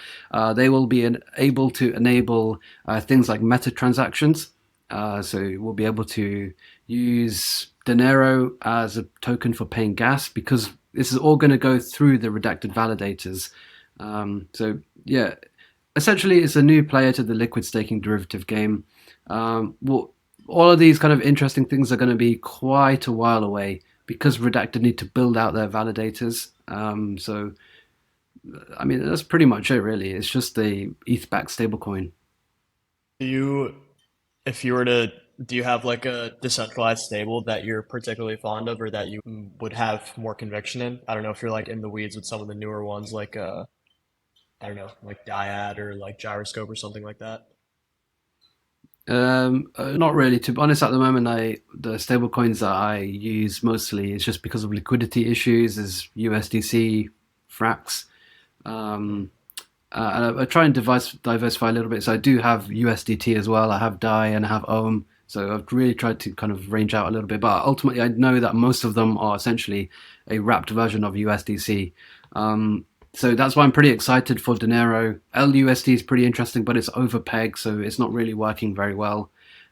they will be able to enable things like meta transactions. So we'll be able to use Dinero as a token for paying gas, because this is all going to go through the redacted validators. So yeah, essentially it's a new player to the liquid staking derivative game. Well, all of these kind of interesting things are going to be quite a while away, because Redacted need to build out their validators. So, I mean, that's pretty much it, really. It's just the ETH-backed stablecoin. Do you have like a decentralized stable that you're particularly fond of, or that you would have more conviction in? I don't know if you're like in the weeds with some of the newer ones, like I don't know, like Dyad or like Gyroscope or something like that. Not really. To be honest, at the moment, the stable coins that I use mostly is just because of liquidity issues, is USDC, Frax. And I try and diversify a little bit. So I do have USDT as well. I have DAI and I have Ohm. So I've really tried to kind of range out a little bit. But ultimately, I know that most of them are essentially a wrapped version of USDC. So that's why I'm pretty excited for Dinero. LUSD is pretty interesting, but it's overpegged, so it's not really working very well.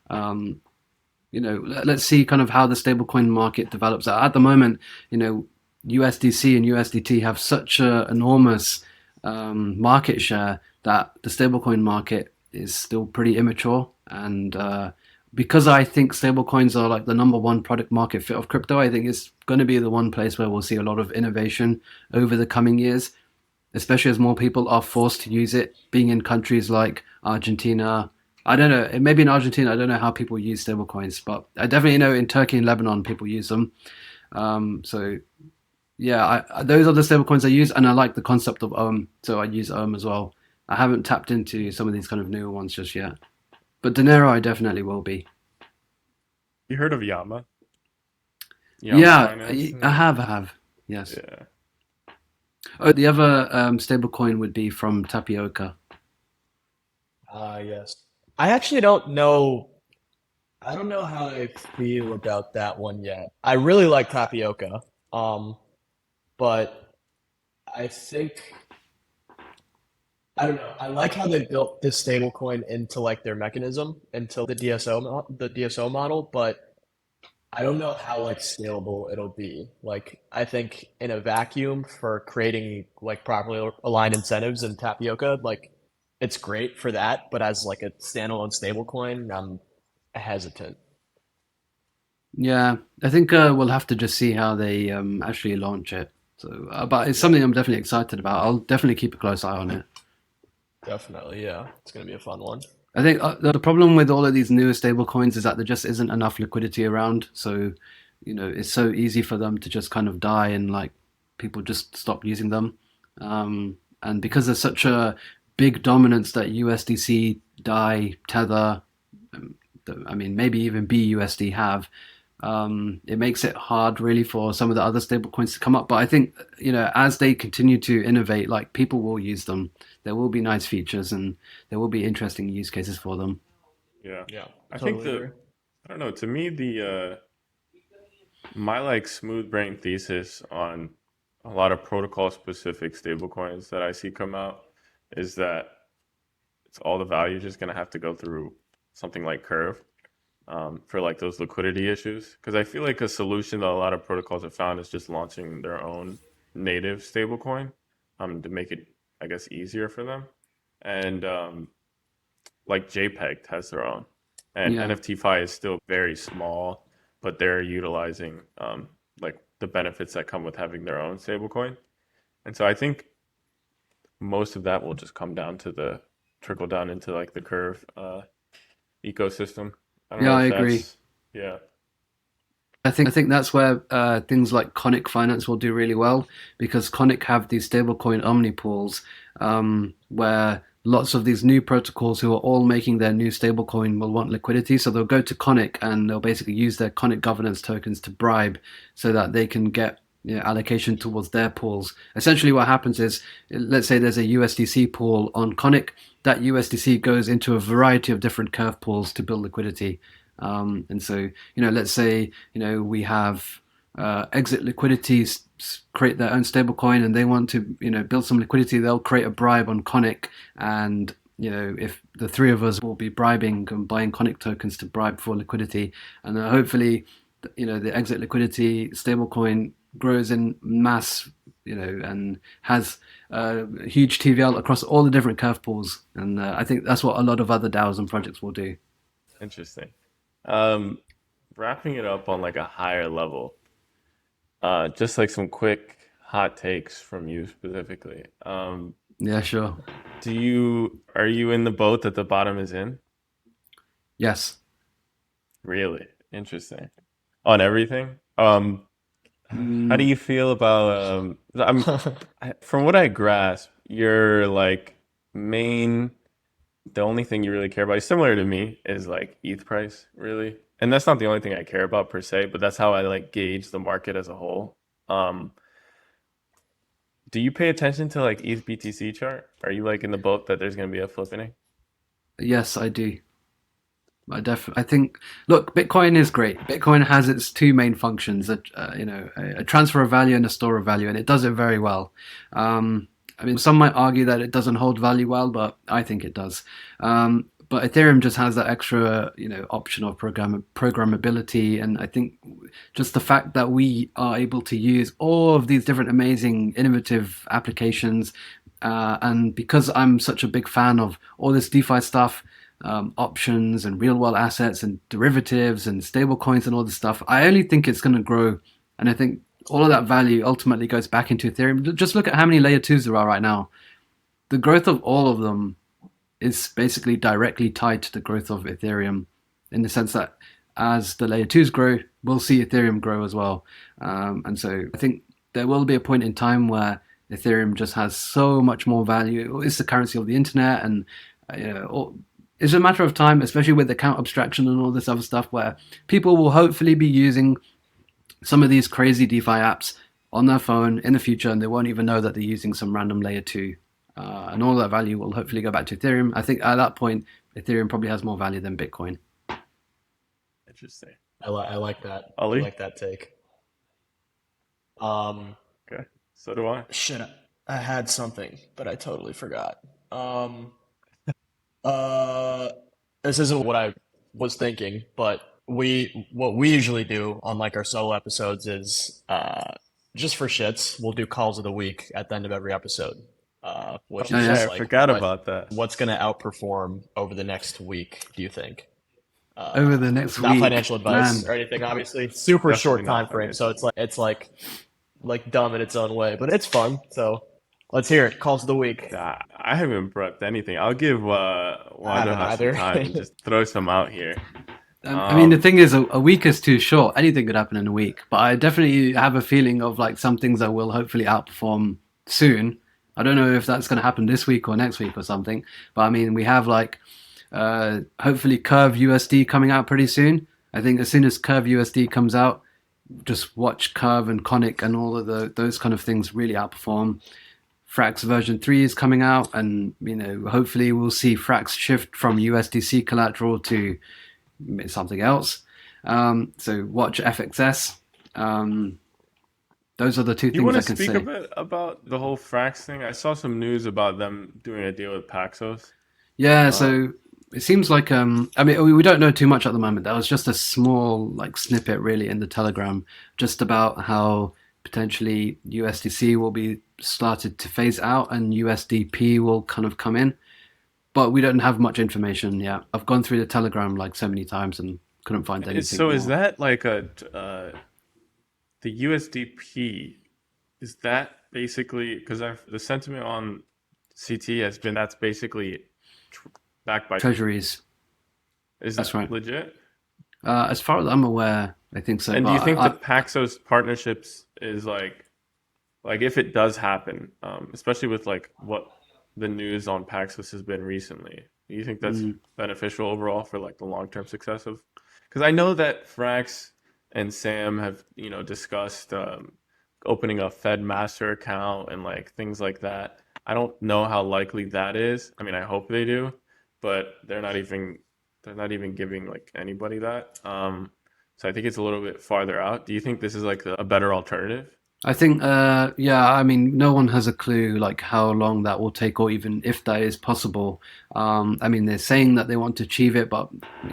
Let's see kind of how the stablecoin market develops. At the moment, USDC and USDT have such an enormous market share that the stablecoin market is still pretty immature. And because I think stablecoins are like the number one product market fit of crypto, I think it's going to be the one place where we'll see a lot of innovation over the coming years, especially as more people are forced to use it, being in countries like Argentina. I don't know, maybe in Argentina, I don't know how people use stablecoins, but I definitely know in Turkey and Lebanon, people use them. So yeah, those are the stablecoins I use, and I like the concept of Ohm, so I use Ohm as well. I haven't tapped into some of these kind of newer ones just yet. But Dinero, I definitely will be. You heard of Yama? Yeah, Finance? I have. Yes. Yeah. Oh, the other stablecoin would be from Tapioca. Yes. I actually don't know. I don't know how I feel about that one yet. I really like Tapioca, but I think I don't know. I like how they built this stablecoin into like their mechanism, into the DSO model, but I don't know how like scalable it'll be. Like I think in a vacuum for creating like properly aligned incentives in Tapioca, like it's great for that, but as like a standalone stablecoin, I'm hesitant. Yeah, I think we'll have to just see how they actually launch it. So, but it's something I'm definitely excited about. I'll definitely keep a close eye on it. Definitely, yeah. It's gonna be a fun one. I think the problem with all of these newer stable coins is that there just isn't enough liquidity around. So, it's so easy for them to just kind of die and like people just stop using them. And because there's such a big dominance that USDC, DAI, Tether, I mean, maybe even BUSD have, it makes it hard really for some of the other stable coins to come up. But I think, as they continue to innovate, like people will use them. There will be nice features and there will be interesting use cases for them. Yeah. Yeah, I totally think agree. I don't know, to me my like smooth brain thesis on a lot of protocol specific stablecoins that I see come out is that it's all the value just gonna have to go through something like Curve, for like those liquidity issues. Because I feel like a solution that a lot of protocols have found is just launching their own native stablecoin, to make it, I guess, easier for them. And like JPEG has their own, and Yeah. NFTFi is still very small, but they're utilizing like the benefits that come with having their own stablecoin. And so I think most of that will just come down to the trickle down into like the Curve ecosystem. I don't Yeah, know I if agree. that's, yeah. I think that's where things like Conic Finance will do really well, because Conic have these stablecoin omnipools, where lots of these new protocols who are all making their new stablecoin will want liquidity. So they'll go to Conic and they'll basically use their Conic governance tokens to bribe so that they can get allocation towards their pools. Essentially what happens is, let's say there's a USDC pool on Conic, that USDC goes into a variety of different curve pools to build liquidity. And so, let's say, we have Exit Liquidity create their own stablecoin and they want to, build some liquidity, they'll create a bribe on Conic, and if the three of us will be bribing and buying Conic tokens to bribe for liquidity, and hopefully, the Exit Liquidity stablecoin grows in mass, and has huge TVL across all the different curve pools. And I think that's what a lot of other DAOs and projects will do. Interesting. Wrapping it up on like a higher level, just like some quick hot takes from you specifically. Yeah, sure. Are you in the boat that the bottom is in? Yes. Really? Interesting. On everything? How do you feel about from what I grasp, your like the only thing you really care about is similar to me, is like ETH price, really. And that's not the only thing I care about per se, but that's how I like gauge the market as a whole. Do you pay attention to like ETH BTC chart? Are you like in the boat that there's going to be a flippening? Yes, I do. I think, look, Bitcoin is great. Bitcoin has its two main functions, a transfer of value and a store of value, and it does it very well. I mean, some might argue that it doesn't hold value well, but I think it does. But Ethereum just has that extra, option of programmability, and I think just the fact that we are able to use all of these different amazing, innovative applications, and because I'm such a big fan of all this DeFi stuff, options and real world assets and derivatives and stable coins and all this stuff, I only think it's going to grow. And I think all of that value ultimately goes back into Ethereum. Just look at how many layer 2s there are right now. The growth of all of them is basically directly tied to the growth of Ethereum, in the sense that as the layer 2s grow, we'll see Ethereum grow as well. And so I think there will be a point in time where Ethereum just has so much more value. It's the currency of the internet, and it's a matter of time, especially with account abstraction and all this other stuff, where people will hopefully be using some of these crazy DeFi apps on their phone in the future, and they won't even know that they're using some random layer 2. And all that value will hopefully go back to Ethereum. I think at that point, Ethereum probably has more value than Bitcoin. Interesting. I like that. Ali? I like that take. Okay. So do I. Shit, I had something, but I totally forgot. This isn't what I was thinking, but what we usually do on like our solo episodes is just for shits, we'll do calls of the week at the end of every episode. Which is just I like forgot about that. What's going to outperform over the next week, do you think? Over the next Not week, financial advice man. or anything, obviously. Super Definitely short not time frame, financial. so it's like dumb in its own way, but it's fun. So let's hear it. Calls of the week. I haven't prepped anything. I'll give Wajahats either. some time and just throw some out here. I mean, the thing is, a week is too short. Anything could happen in a week. But I definitely have a feeling of like some things that will hopefully outperform soon. I don't know if that's going to happen this week or next week or something. But I mean, we have like hopefully Curve USD coming out pretty soon. I think as soon as Curve USD comes out, just watch Curve and Conic and all of those kind of things really outperform. Frax version 3 is coming out, and hopefully we'll see Frax shift from USDC collateral to something else. So watch FXS. Those are the two You things want I to can speak say. a bit about the whole Frax thing? I saw some news about them doing a deal with Paxos. Yeah, so it seems like I mean, we don't know too much at the moment. That was just a small like snippet really in the Telegram, just about how potentially USDC will be started to phase out and USDP will kind of come in. But we don't have much information yet. I've gone through the Telegram like so many times and couldn't find anything. So is more. that like the USDP? Is that basically, because the sentiment on CT has been that's basically backed by treasuries? Is That's that right. legit? As far as I'm aware, I think so. And do you But think the Paxos partnerships is like if it does happen, especially with like what the news on Paxos has been recently, do you think that's beneficial overall for like the long-term success of? Because I know that Frax and Sam have discussed opening a Fed master account and like things like that. I don't know how likely that is. I mean, I hope they do, but they're not even giving like anybody that. So I think it's a little bit farther out. Do you think this is like a better alternative? I think, yeah, I mean, no one has a clue like how long that will take, or even if that is possible. I mean, they're saying that they want to achieve it, but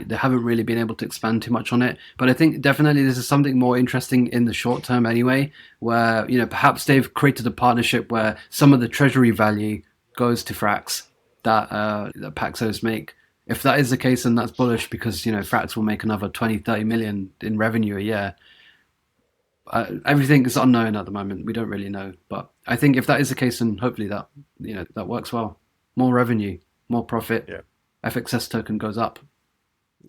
they haven't really been able to expand too much on it. But I think definitely this is something more interesting in the short term anyway, where, perhaps they've created a partnership where some of the treasury value goes to Frax that Paxos make. If that is the case, then that's bullish because, Frax will make another 20, 30 million in revenue a year. Everything is unknown at the moment. We don't really know, but I think if that is the case, then hopefully that that works well. More revenue, more profit. Yeah. FXS token goes up.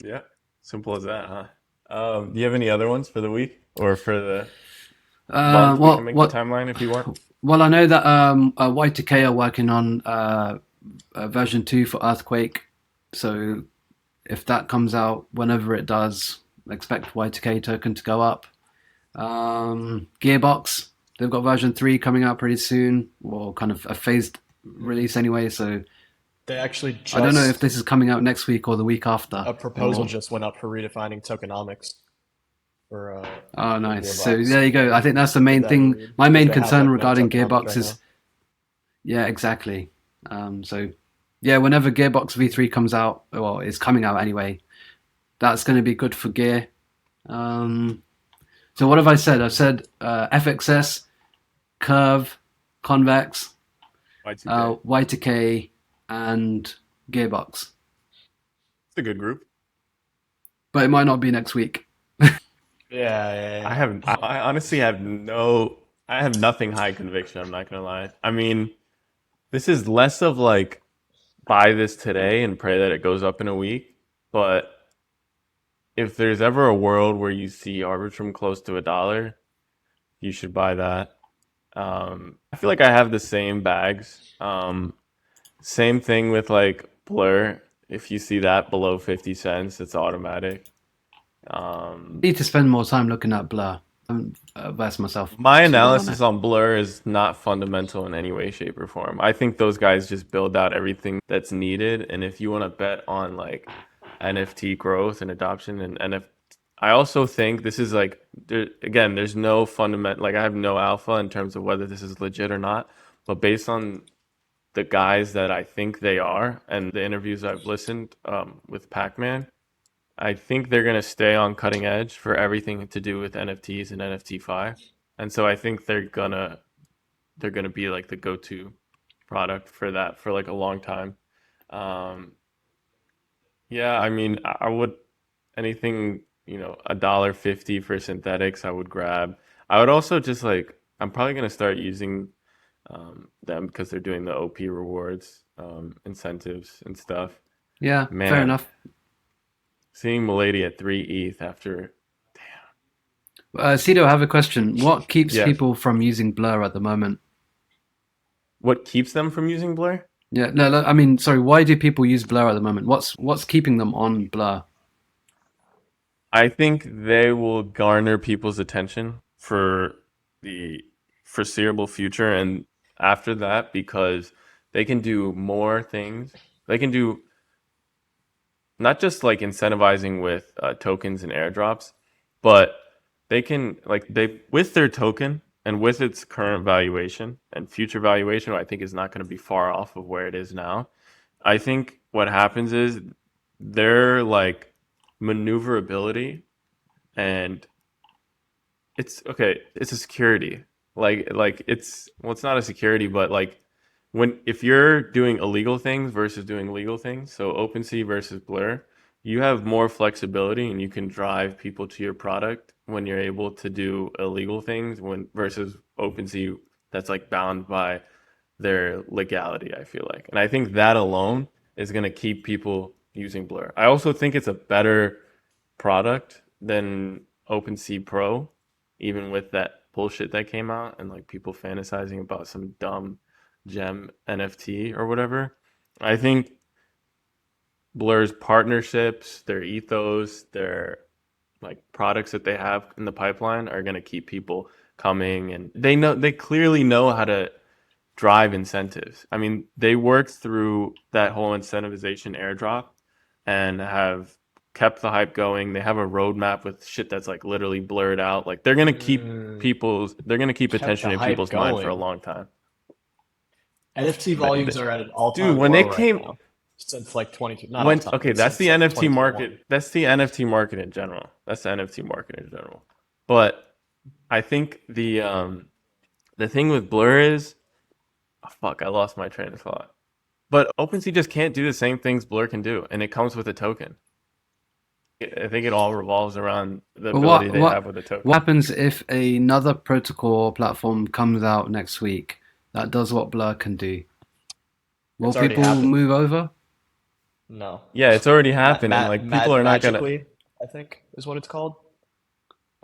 Yeah. Simple as that, huh? Do you have any other ones for the week or for the month? We can make the timeline if you want. Well, I know that Y2K are working on version 2 for Earthquake, so if that comes out whenever it does, expect Y2K token to go up. Gearbox, they've got version 3 coming out pretty soon, or kind of a phased release anyway, so They actually just, I don't know if this is coming out next week or the week after. a proposal just went up for redefining tokenomics for Oh, nice. Gearbox. So there you go. I think that's the main thing. My main concern regarding Gearbox is, yeah, exactly. So yeah, whenever Gearbox V3 comes out, well, it's coming out anyway, that's going to be good for Gear. So what have I said? I've said FXS, Curve, Convex, Y2K, and Gearbox. It's a good group. But it might not be next week. Yeah. I honestly have nothing high conviction. I'm not gonna lie. I mean, this is less of like buy this today and pray that it goes up in a week, but if there's ever a world where you see Arbitrum close to $1, you should buy that. I feel like I have the same bags. Same thing with like Blur. If you see that below 50 cents, it's automatic. Need to spend more time looking at Blur. I'm versed myself. My analysis on Blur is not fundamental in any way, shape, or form. I think those guys just build out everything that's needed. And if you want to bet on like NFT growth and adoption and I also think this is like, there's no fundamental, like I have no alpha in terms of whether this is legit or not, but based on the guys that I think they are and the interviews I've listened with Pac-Man, I think they're going to stay on cutting edge for everything to do with NFTs and NFT-Fi. And so I think they're going to be like the go-to product for that for like a long time. Yeah, I mean, I would anything, $1.50 for synthetics, I would grab. I would also just like, I'm probably going to start using them because they're doing the OP rewards, incentives and stuff. Yeah, Man, fair enough. Seeing Milady at 3 ETH after, Cedo, I have a question. What keeps Yeah. people from using Blur at the moment? what keeps them from using Blur? Yeah, no, I mean, sorry. Why do people use Blur at the moment? What's keeping them on Blur? I think they will garner people's attention for the foreseeable future and after that because they can do more things. They can do not just like incentivizing with tokens and airdrops, but they can with their token and with its current valuation and future valuation, I think is not going to be far off of where it is now. I think what happens is their like maneuverability and it's a security. It's not a security, but like if you're doing illegal things versus doing legal things, so OpenSea versus Blur, you have more flexibility and you can drive people to your product when you're able to do illegal things versus OpenSea that's like bound by their legality, I feel like. And I think that alone is going to keep people using Blur. I also think it's a better product than OpenSea Pro, even with that bullshit that came out and like people fantasizing about some dumb gem NFT or whatever. I think Blur's partnerships, their ethos, their like products that they have in the pipeline are going to keep people coming, and they clearly know how to drive incentives. I mean, they worked through that whole incentivization airdrop and have kept the hype going. They have a roadmap with shit that's like literally blurred out. Like they're gonna keep attention in people's mind for a long time. NFT volumes are at an all-time Dude, when low it came right now, since like 22. Not all time, okay, that's since the like NFT 2021. market. That's the NFT market in general. That's the NFT market in general. But I think the thing with Blur is, oh, fuck, I lost my train of thought. But OpenSea just can't do the same things Blur can do, and it comes with a token. I think it all revolves around the ability they have with the token. What happens if another protocol or platform comes out next week that does what Blur can do? Will people move over? No. Yeah, it's already happening. Like people are not gonna. I think is what it's called.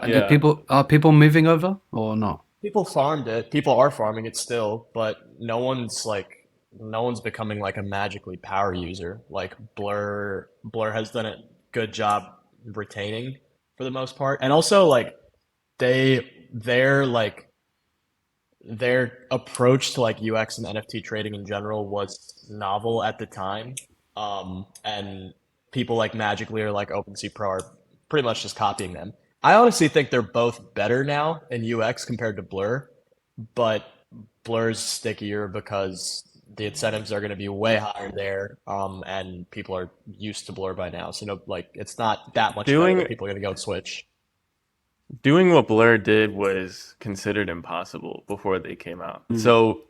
Yeah. Are people moving over or not? People farmed it. People are farming it still, but no one's becoming like a magically power user. Like Blur has done a good job retaining for the most part, and also like their approach to like UX and NFT trading in general was novel at the time, and people like Magically or like OpenSea Pro are pretty much just copying them. I honestly think they're both better now in UX compared to Blur, but Blur's stickier because the incentives are going to be way higher there, and people are used to Blur by now. So no, like it's not that much better that people are going to go and switch. Doing what Blur did was considered impossible before they came out. So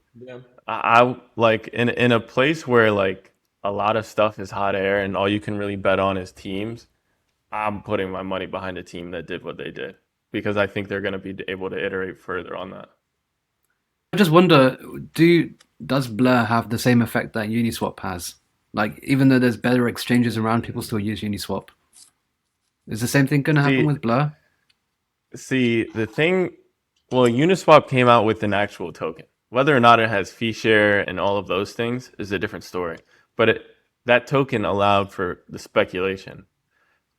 I like in a place where like a lot of stuff is hot air and all you can really bet on is teams, I'm putting my money behind a team that did what they did because I think they're going to be able to iterate further on that. I just wonder, does Blur have the same effect that Uniswap has? Like, even though there's better exchanges around, people still use Uniswap. Is the same thing going to happen with Blur? See, Uniswap came out with an actual token. Whether or not it has fee share and all of those things is a different story. But that token allowed for the speculation.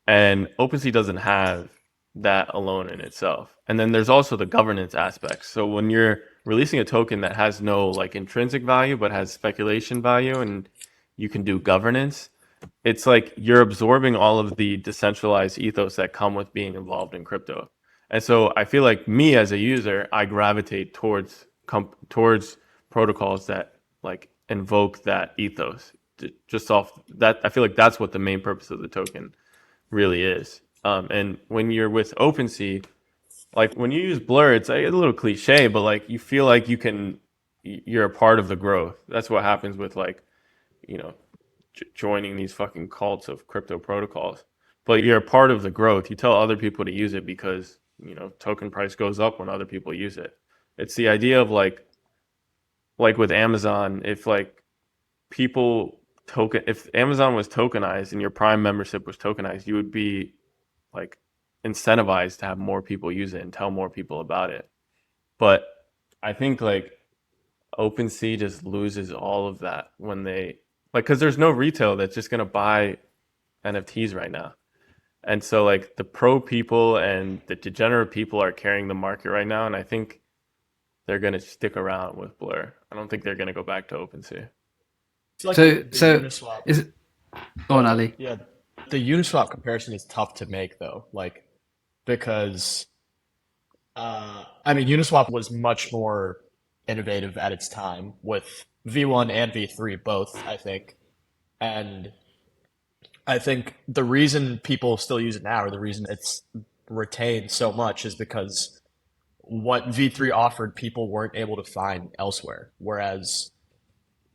And OpenSea doesn't have that alone in itself. And then there's also the governance aspects. So when you're releasing a token that has no like intrinsic value but has speculation value and you can do governance, it's like you're absorbing all of the decentralized ethos that come with being involved in crypto. And so I feel like me as a user, I gravitate towards protocols that like invoke that ethos. Just off that, I feel like that's what the main purpose of the token really is. And when you're with OpenSea, like when you use Blur, it's like a little cliche, but like you feel like you're a part of the growth. That's what happens with like, joining these fucking cults of crypto protocols. But you're a part of the growth. You tell other people to use it because, token price goes up when other people use it. It's the idea of like with Amazon, if Amazon was tokenized and your Prime membership was tokenized, you would be like incentivized to have more people use it and tell more people about it. But I think like OpenSea just loses all of that when they because there's no retail that's just going to buy NFTs right now. And so like the pro people and the degenerate people are carrying the market right now. And I think they're going to stick around with Blur. I don't think they're going to go back to OpenSea. Like so Uniswap. Is it? Go on, Ali. Yeah, the Uniswap comparison is tough to make though, because Uniswap was much more innovative at its time with V1 and V3 both, I think, and I think the reason people still use it now, or the reason it's retained so much, is because what V3 offered, people weren't able to find elsewhere, whereas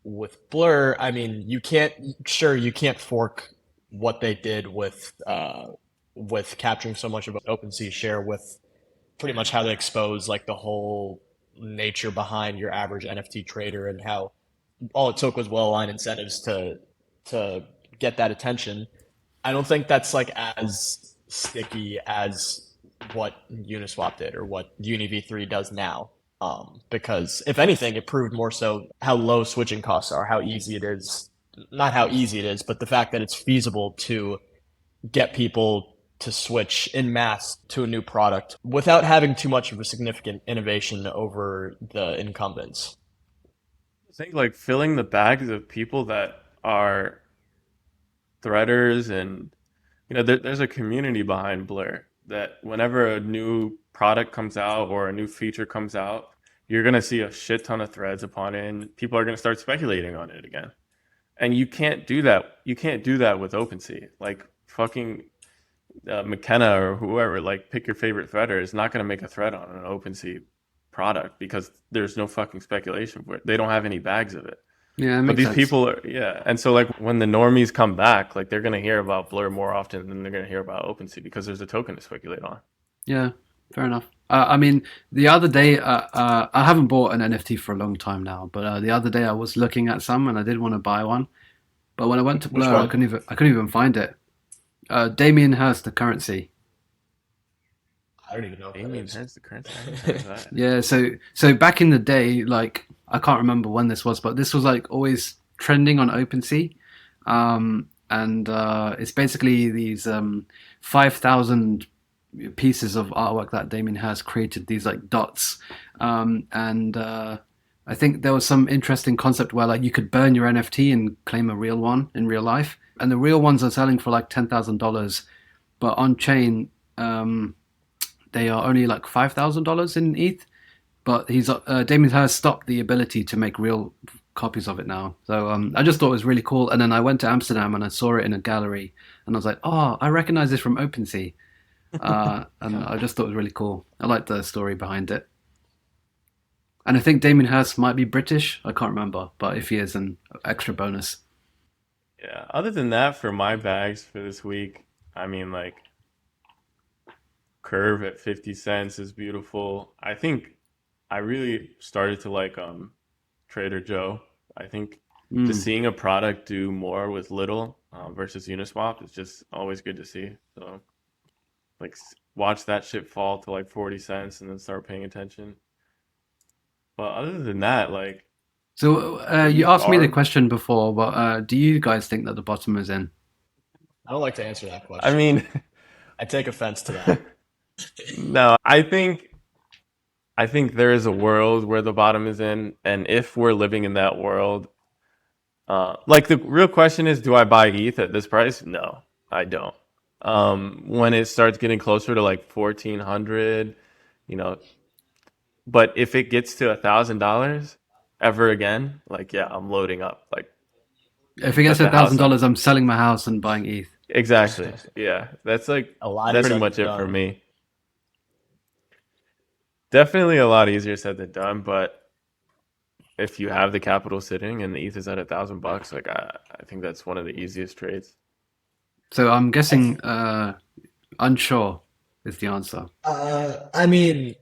with Blur, you can't fork what they did with capturing so much of OpenSea share with pretty much how they expose like the whole nature behind your average NFT trader and how all it took was well-aligned incentives to get that attention. I don't think that's like as sticky as what Uniswap did or what UniV3 does now. Because if anything, it proved more so how low switching costs are, how easy it is, not how easy it is, but the fact that it's feasible to get people to switch in mass to a new product without having too much of a significant innovation over the incumbents. I think like filling the bags of people that are threaders, and there's a community behind Blur that whenever a new product comes out or a new feature comes out, you're gonna see a shit ton of threads upon it, and people are gonna start speculating on it again. And you can't do that. You can't do that with OpenSea. Like fucking McKenna or whoever, like pick your favorite threader, is not gonna make a thread on an OpenSea product because there's no fucking speculation for it. They don't have any bags of it. Yeah, But makes these sense. people are, yeah. And so like when the normies come back, like they're gonna hear about Blur more often than they're gonna hear about OpenSea because there's a token to speculate on. Yeah, fair enough. I mean, the other day, I haven't bought an NFT for a long time now, but the other day I was looking at some and I did want to buy one. But when I went to Which Blur, one? I couldn't even find it. Damien Hirst, the currency. I don't even know. Damien has the currency. I haven't heard of that. Yeah, so back in the day, like I can't remember when this was, but this was like always trending on OpenSea, and it's basically these 5,000 pieces of artwork that Damien has created. These like dots, and I think there was some interesting concept where like you could burn your NFT and claim a real one in real life, and the real ones are selling for like $10,000, but on chain. They are only like $5,000 in ETH, but Damien has stopped the ability to make real copies of it now. So I just thought it was really cool. And then I went to Amsterdam and I saw it in a gallery, and I was like, oh, I recognize this from OpenSea. And I just thought it was really cool. I like the story behind it. And I think Damien Hirst might be British. I can't remember, but if he is, an extra bonus. Yeah. Other than that, for my bags for this week, I mean like Curve at 50 cents is beautiful. I think I really started to like Trader Joe. I think just seeing a product do more with little versus Uniswap is just always good to see. So like watch that shit fall to like 40 cents and then start paying attention. But other than that, like So you these asked me the are, question before, but do you guys think that the bottom is in? I don't like to answer that I question. mean, I take offense to that. no, I think there is a world where the bottom is in, and if we're living in that world, like the real question is, do I buy ETH at this price? No, I don't. When it starts getting closer to like 1,400, you know, but if it gets to $1,000 ever again, like yeah, I'm loading up. Like If it gets put to the house up. $1,000, I'm selling my house and buying ETH. Exactly. Yeah, that's like A lot that's is pretty much it for done. me. Definitely a lot easier said than done, but if you have the capital sitting and the ETH is at $1,000, like I think that's one of the easiest trades. So I'm guessing unsure is the answer. I mean,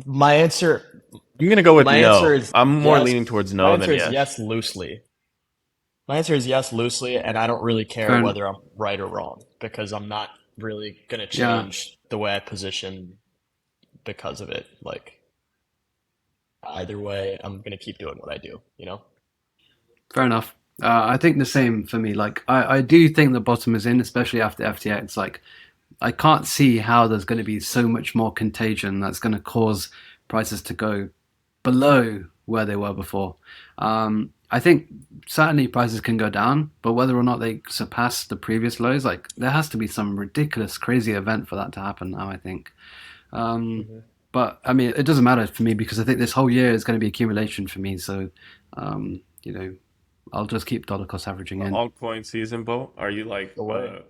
my answer, I'm gonna go with my answer no. is I'm more yes. leaning towards My no answer than is yes. yes loosely. My answer is yes loosely, and I don't really care Fair whether I'm right or wrong because I'm not really gonna Yeah. change the way I position because of it. Like either way, I'm gonna keep doing what I do. You know. Fair enough. I think the same for me. Like, I do think the bottom is in, especially after FTX. Like, I can't see how there's going to be so much more contagion that's going to cause prices to go below where they were before. I think certainly prices can go down, but whether or not they surpass the previous lows, like, there has to be some ridiculous, crazy event for that to happen now, I think. But, I mean, it doesn't matter for me because I think this whole year is going to be accumulation for me. So, you know, I'll just keep dollar cost averaging in. Altcoin season, Bo. Are you like Away.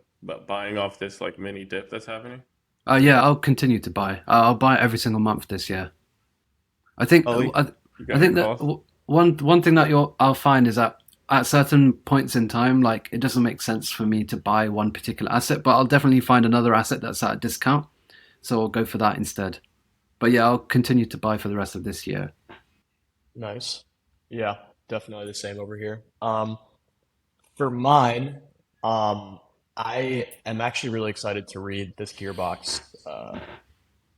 buying off this like mini dip that's happening? Yeah, I'll continue to buy. I'll buy every single month this year. I think Ollie, I, you got I think any that calls? one thing that I'll find is that at certain points in time, like it doesn't make sense for me to buy one particular asset, but I'll definitely find another asset that's at a discount, so I'll go for that instead. But yeah, I'll continue to buy for the rest of this year. Nice. Yeah, definitely the same over here. For mine, I am actually really excited to read this Gearbox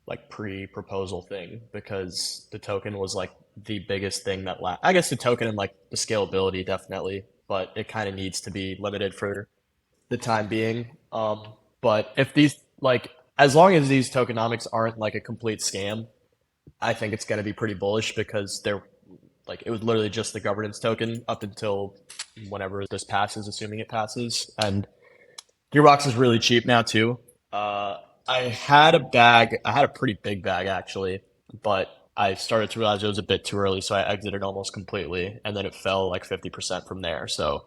like pre-proposal thing because the token was like the biggest thing that I guess the token and like the scalability definitely, but it kind of needs to be limited for the time being. But if these like as long as these tokenomics aren't like a complete scam, I think it's going to be pretty bullish because they're like it was literally just the governance token up until whenever this passes, assuming it passes. And Gearbox is really cheap now too. I had a pretty big bag actually, but I started to realize it was a bit too early, so I exited almost completely, and then it fell like 50% from there. So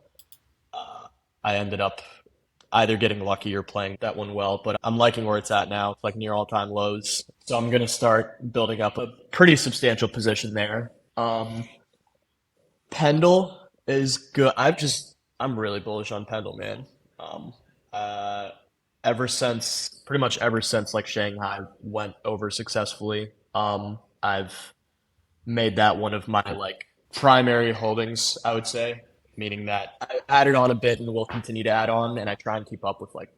I ended up either getting lucky or playing that one well, but I'm liking where it's at now. It's like near all-time lows. So I'm going to start building up a pretty substantial position there. Pendle is good. I'm really bullish on Pendle, man. Uh, pretty much ever since like Shanghai went over successfully, I've made that one of my like primary holdings, I would say, meaning that I added on a bit and will continue to add on, and I try and keep up with like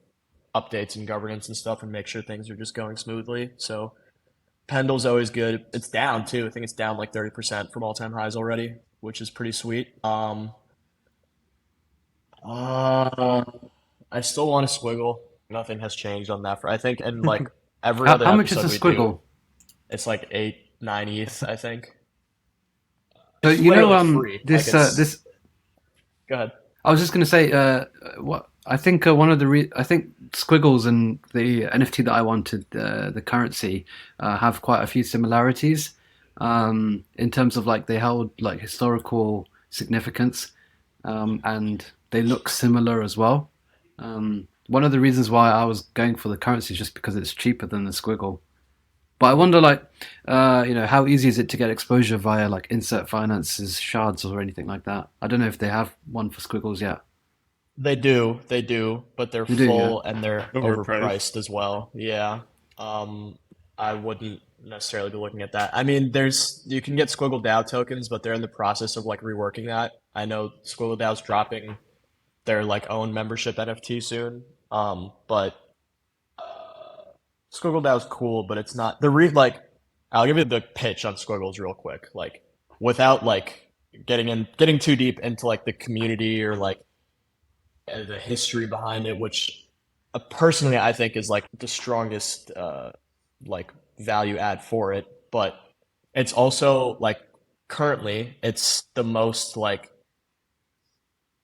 updates and governance and stuff and make sure things are just going smoothly. So Pendle's always good. It's down too. I think it's down like 30% from all-time highs already, which is pretty sweet. I still want a squiggle. Nothing has changed on that. I think, and like every other How much is episode a we do, squiggle? it's like 8-9 ETH, I think. So It's you know, literally free. this Like it's, this. go ahead. I was just going to say, what I think I think Squiggles and the NFT that I wanted, the currency, have quite a few similarities in terms of like they held like historical significance, and they look similar as well. One of the reasons why I was going for the currency is just because it's cheaper than the Squiggle. But I wonder, like, how easy is it to get exposure via like Insert Finance's shards or anything like that? I don't know if they have one for Squiggles yet. They do, but they're They do, full and they're Overpriced. overpriced as well. Yeah. I wouldn't necessarily be looking at that. I mean, you can get Squiggle DAO tokens, but they're in the process of like reworking that. I know Squiggle DAO's dropping their like own membership NFT soon. But Squiggle DAO's cool, but it's not like I'll give you the pitch on Squiggles real quick. Like without like getting too deep into like the community or like the history behind it, which personally I think is like the strongest like value add for it. But it's also like currently it's the most like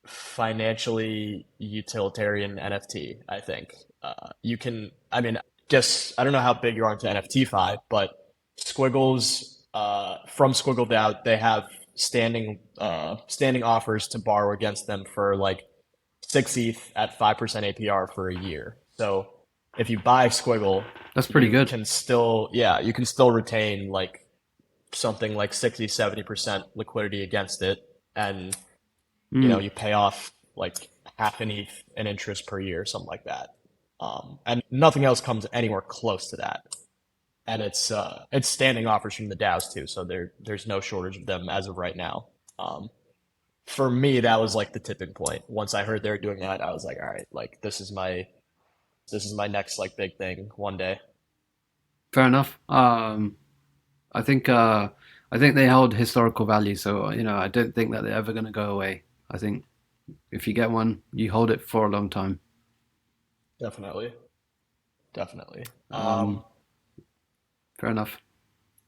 financially utilitarian NFT, I think. I mean, I don't know how big you are into NFT-Fi, but Squiggles, from Squiggle DAO, they have standing offers to borrow against them for like 6 ETH at 5% APR for a year. So if you buy Squiggle, That's pretty you good. can still retain like something like 60-70% liquidity against it, and you pay off like half an ETH in interest per year, something like that. And nothing else comes anywhere close to that. And it's standing offers from the DAOs too, so there's no shortage of them as of right now. For me, that was like the tipping point. Once I heard they were doing that, I was like, all right, like this is my next like big thing one day. Fair enough. I think they hold historical value, so I don't think that they're ever going to go away. I think if you get one, you hold it for a long time. Definitely. Fair enough.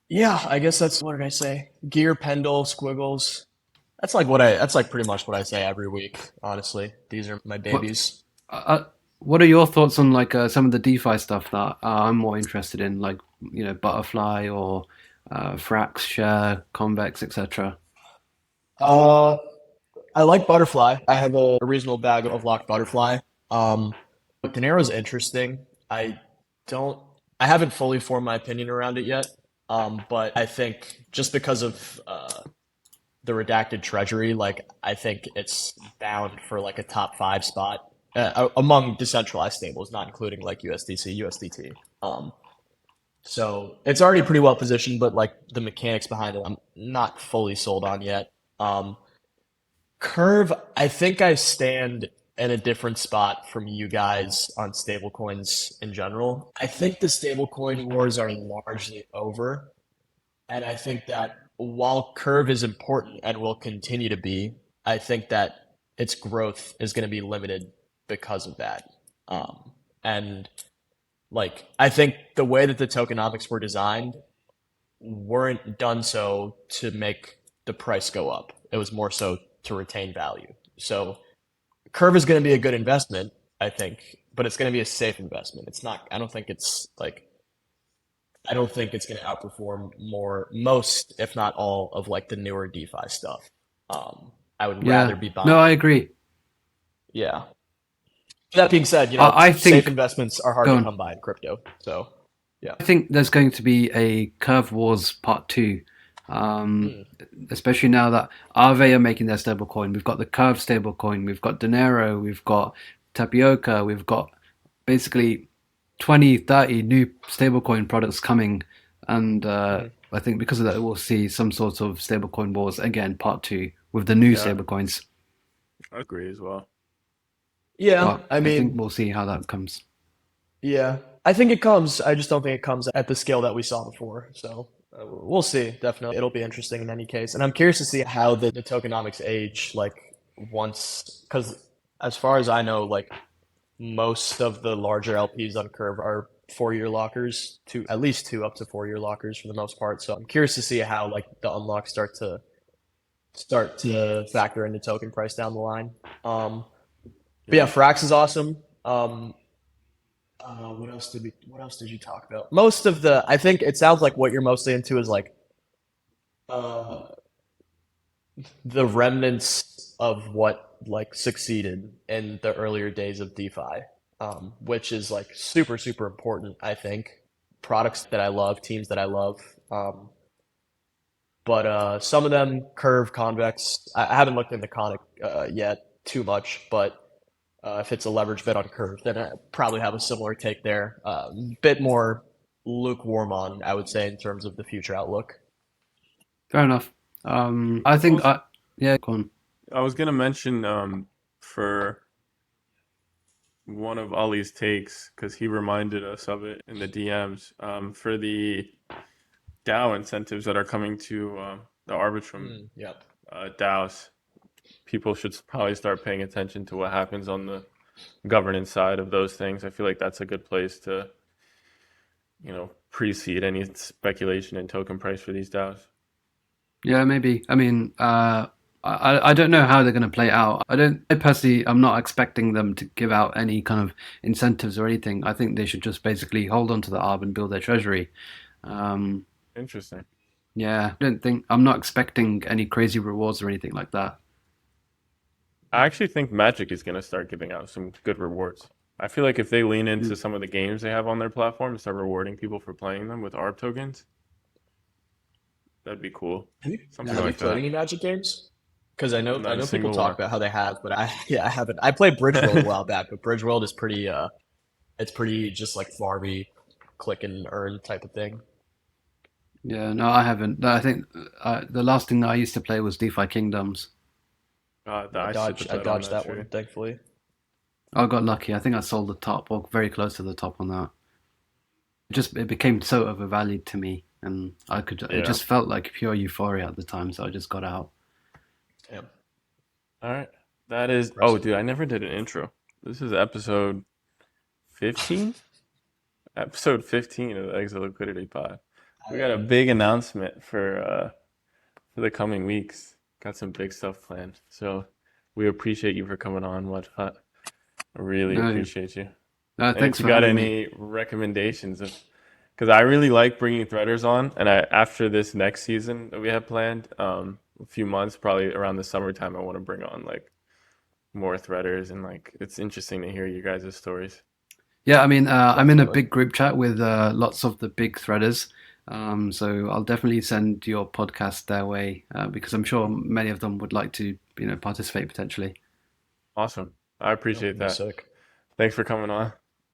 Yeah, I guess that's, what did I say? Gear, Pendle, Squiggles. That's like pretty much what I say every week, honestly. These are my babies. What are your thoughts on like some of the DeFi stuff that I'm more interested in, like Butterfly or Frax, Share, Convex, etc.? I like Butterfly. I have a reasonable bag of locked Butterfly. Dinero's interesting. I haven't fully formed my opinion around it yet. But I think just because of the redacted treasury, like I think it's bound for like a top 5 spot among decentralized stables, not including like USDC, USDT. So it's already pretty well positioned, but like the mechanics behind it, I'm not fully sold on yet. Curve, I think I stand in a different spot from you guys on stablecoins in general. I think the stablecoin wars are largely over. And I think that while Curve is important and will continue to be, I think that its growth is going to be limited because of that. And like I think the way that the tokenomics were designed weren't done so to make the price go up. It was more so to retain value. So Curve is going to be a good investment, I think, but it's going to be a safe investment. It's not. I don't think it's like. I don't think it's going to outperform most, if not all, of like the newer DeFi stuff. I would rather be buying. No, I agree. Yeah. That being said, I think safe investments are hard to come by in crypto. So, yeah. I think there's going to be a Curve Wars Part 2, especially now that Aave are making their stablecoin. We've got the Curve stablecoin, we've got Dinero, we've got Tapioca, we've got basically 20, 30 new stablecoin products coming. And I think because of that, we'll see some sort of stablecoin wars again, Part 2, with the new stablecoins. I agree as well. Yeah, But I think we'll see how that comes. Yeah, I think it comes. I just don't think it comes at the scale that we saw before. So we'll see. Definitely, it'll be interesting in any case. And I'm curious to see how the tokenomics age, like once, because as far as I know, like most of the larger LPs on Curve are 4-year lockers, at least 2 up to 4-year lockers for the most part. So I'm curious to see how like the unlocks start to factor into token price down the line. But yeah, Frax is awesome. What else did you talk about? I think it sounds like what you're mostly into is like the remnants of what like succeeded in the earlier days of DeFi, which is like super, super important, I think. Products that I love, teams that I love. But some of them, Curve, Convex, I haven't looked into Conic yet too much, but if it's a leverage bet on Curve, then I probably have a similar take there. Bit more lukewarm on, I would say, in terms of the future outlook. Fair enough. I think, go on. I was going to mention for one of Ali's takes, because he reminded us of it in the DMs, for the DAO incentives that are coming to the Arbitrum DAOs. People should probably start paying attention to what happens on the governance side of those things. I feel like that's a good place to, precede any speculation in token price for these DAOs. Yeah, maybe. I mean, I don't know how they're going to play out. I'm not expecting them to give out any kind of incentives or anything. I think they should just basically hold on to the ARB and build their treasury. Interesting. Yeah, I'm not expecting any crazy rewards or anything like that. I actually think Magic is going to start giving out some good rewards. I feel like if they lean into some of the games they have on their platform and start rewarding people for playing them with ARB tokens, that'd be cool. Have you played any Magic games? Because I know people talk about how they have, but I haven't. I played Bridge World a while back, but Bridge World is pretty just like farmy, click and earn type of thing. Yeah, no, I haven't. I think the last thing that I used to play was DeFi Kingdoms. I dodged that one, thankfully. I got lucky. I think I sold the top, or very close to the top on that. It became so overvalued to me, and it just felt like pure euphoria at the time, so I just got out. Damn. All right. That is... Oh, dude, I never did an intro. This is episode 15? Episode 15 of the Exit Liquidity Pod. We got a big announcement for the coming weeks. Got some big stuff planned. So we appreciate you for coming on, Wajahats. I really appreciate you. Thanks if you got any recommendations because I really like bringing threaders on, and after this next season that we have planned, a few months, probably around the summertime, I want to bring on like more threaders, and like it's interesting to hear you guys' stories. Yeah, I mean, I'm in a big group chat with lots of the big threaders. So I'll definitely send your podcast their way because I'm sure many of them would like to, participate potentially. Awesome. I appreciate that. Sick. Thanks for coming on.